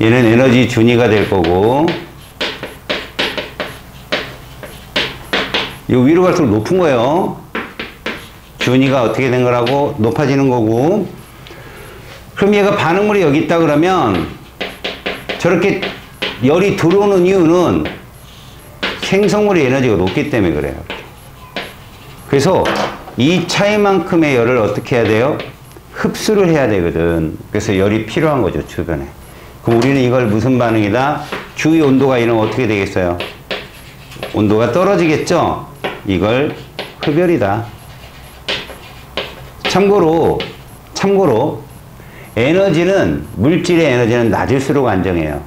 얘는 에너지 준위가 될 거고, 이 위로 갈수록 높은 거예요. 준위가 어떻게 된 거라고? 높아지는 거고. 그럼 얘가 반응물이 여기 있다 그러면 저렇게 열이 들어오는 이유는 생성물의 에너지가 높기 때문에 그래요. 그래서 이 차이만큼의 열을 어떻게 해야 돼요? 흡수를 해야 되거든. 그래서 열이 필요한 거죠, 주변에. 그럼 우리는 이걸 무슨 반응이다? 주위 온도가 이러면 어떻게 되겠어요? 온도가 떨어지겠죠? 이걸 흡열이다. 참고로 에너지는, 물질의 에너지는 낮을수록 안정해요.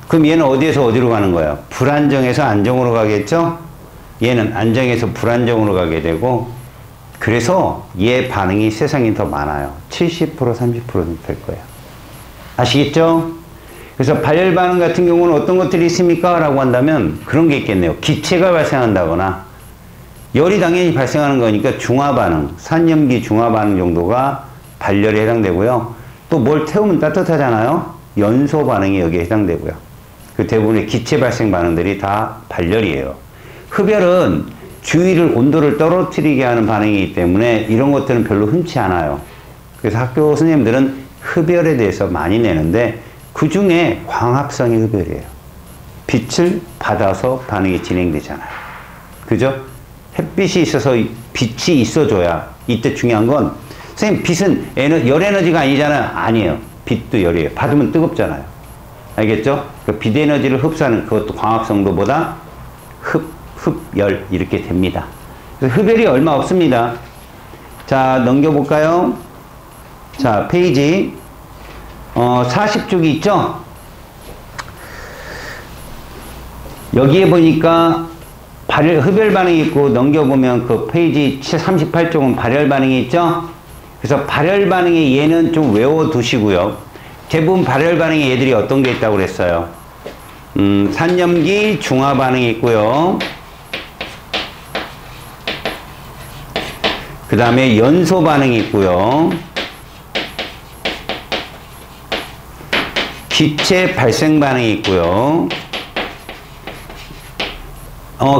그럼 얘는 어디에서 어디로 가는 거예요? 불안정에서 안정으로 가겠죠? 얘는 안정에서 불안정으로 가게 되고, 그래서 얘 반응이 세상에 더 많아요. 70%, 30%는 될 거예요. 아시겠죠? 그래서 발열 반응 같은 경우는 어떤 것들이 있습니까? 라고 한다면 그런 게 있겠네요. 기체가 발생한다거나, 열이 당연히 발생하는 거니까 중화 반응, 산염기 중화 반응 정도가 발열에 해당되고요. 또 뭘 태우면 따뜻하잖아요. 연소 반응이 여기에 해당되고요. 그 대부분의 기체 발생 반응들이 다 발열이에요. 흡열은 주위를 온도를 떨어뜨리게 하는 반응이기 때문에 이런 것들은 별로 흔치 않아요. 그래서 학교 선생님들은 흡열에 대해서 많이 내는데 그 중에 광합성이 흡열이에요. 빛을 받아서 반응이 진행되잖아요. 그죠? 햇빛이 있어서 빛이 있어줘야. 이때 중요한 건 선생님 빛은 열 에너지가 아니잖아요. 아니에요. 빛도 열이에요. 받으면 뜨겁잖아요. 알겠죠? 그 빛 에너지를 흡수하는 그것도 광합성도보다 흡열 이렇게 됩니다. 그래서 흡열이 얼마 없습니다. 자, 넘겨볼까요? 자, 페이지 40쪽이 있죠? 여기에 보니까 흡열 반응이 있고, 넘겨보면 그 페이지 38쪽은 발열 반응이 있죠? 그래서 발열 반응에 얘는 좀 외워두시고요. 대부분 발열 반응에 얘들이 어떤 게 있다고 그랬어요? 산염기 중화 반응이 있고요. 그 다음에 연소 반응이 있고요. 기체 발생 반응이 있고요.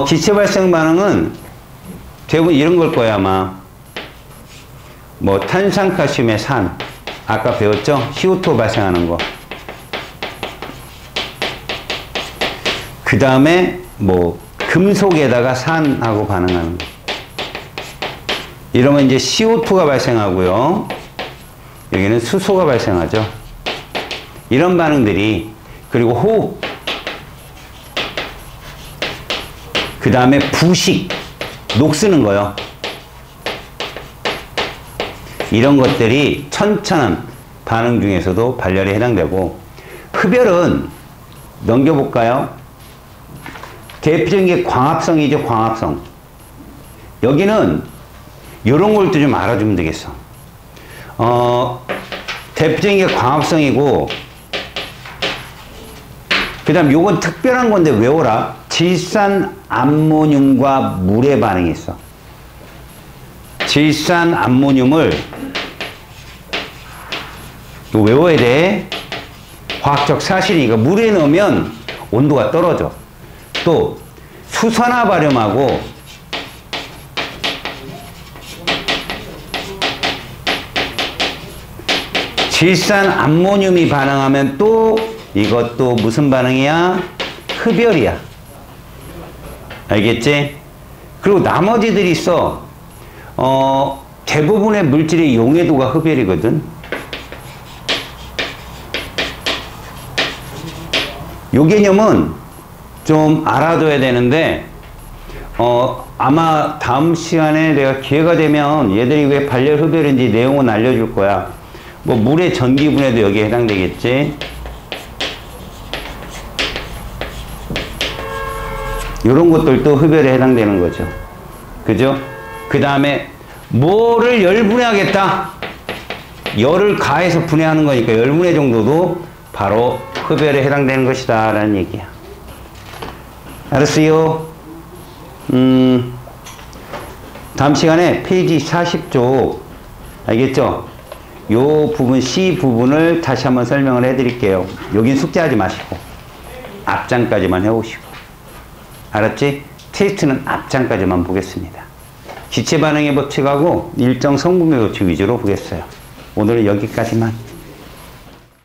기체 발생 반응은 대부분 이런 걸 거예요, 아마. 뭐, 탄산칼슘의 산. 아까 배웠죠? CO2 발생하는 거. 그 다음에, 뭐, 금속에다가 산하고 반응하는 거. 이러면 이제 CO2가 발생하고요. 여기는 수소가 발생하죠. 이런 반응들이, 그리고 호흡. 그 다음에 부식, 녹쓰는 거요. 이런 것들이 천천한 반응 중에서도 발열에 해당되고, 흡열은 넘겨볼까요? 대표적인 게 광합성이죠, 광합성. 여기는 이런 걸 또 좀 알아주면 되겠어. 대표적인 게 광합성이고, 그 다음 요건 특별한 건데 외워라. 질산 암모늄과 물의 반응이 있어. 질산 암모늄을 외워야 돼. 화학적 사실이니까 물에 넣으면 온도가 떨어져. 또 수산화 발염하고 질산 암모늄이 반응하면 또 이것도 무슨 반응이야? 흡열이야. 알겠지? 그리고 나머지들이 있어. 대부분의 물질의 용해도가 흡열이거든. 요 개념은 좀 알아둬야 되는데, 아마 다음 시간에 내가 기회가 되면 얘들이 왜 발열 흡열인지 내용은 알려줄 거야. 뭐 물의 전기분해도 여기에 해당되겠지. 이런 것들도 흡열에 해당되는 거죠. 그죠? 그 다음에 뭐를 열분해하겠다. 열을 가해서 분해하는 거니까 열분해 정도도 바로 흡열에 해당되는 것이다 라는 얘기야. 알았어요? 다음 시간에 페이지 40쪽 알겠죠? 요 부분 C 부분을 다시 한번 설명을 해 드릴게요. 여긴 숙제하지 마시고 앞장까지만 해오시고. 알았지? 테스트는 앞장까지만 보겠습니다. 기체 반응의 법칙하고 일정 성분의 법칙 위주로 보겠어요. 오늘은 여기까지만.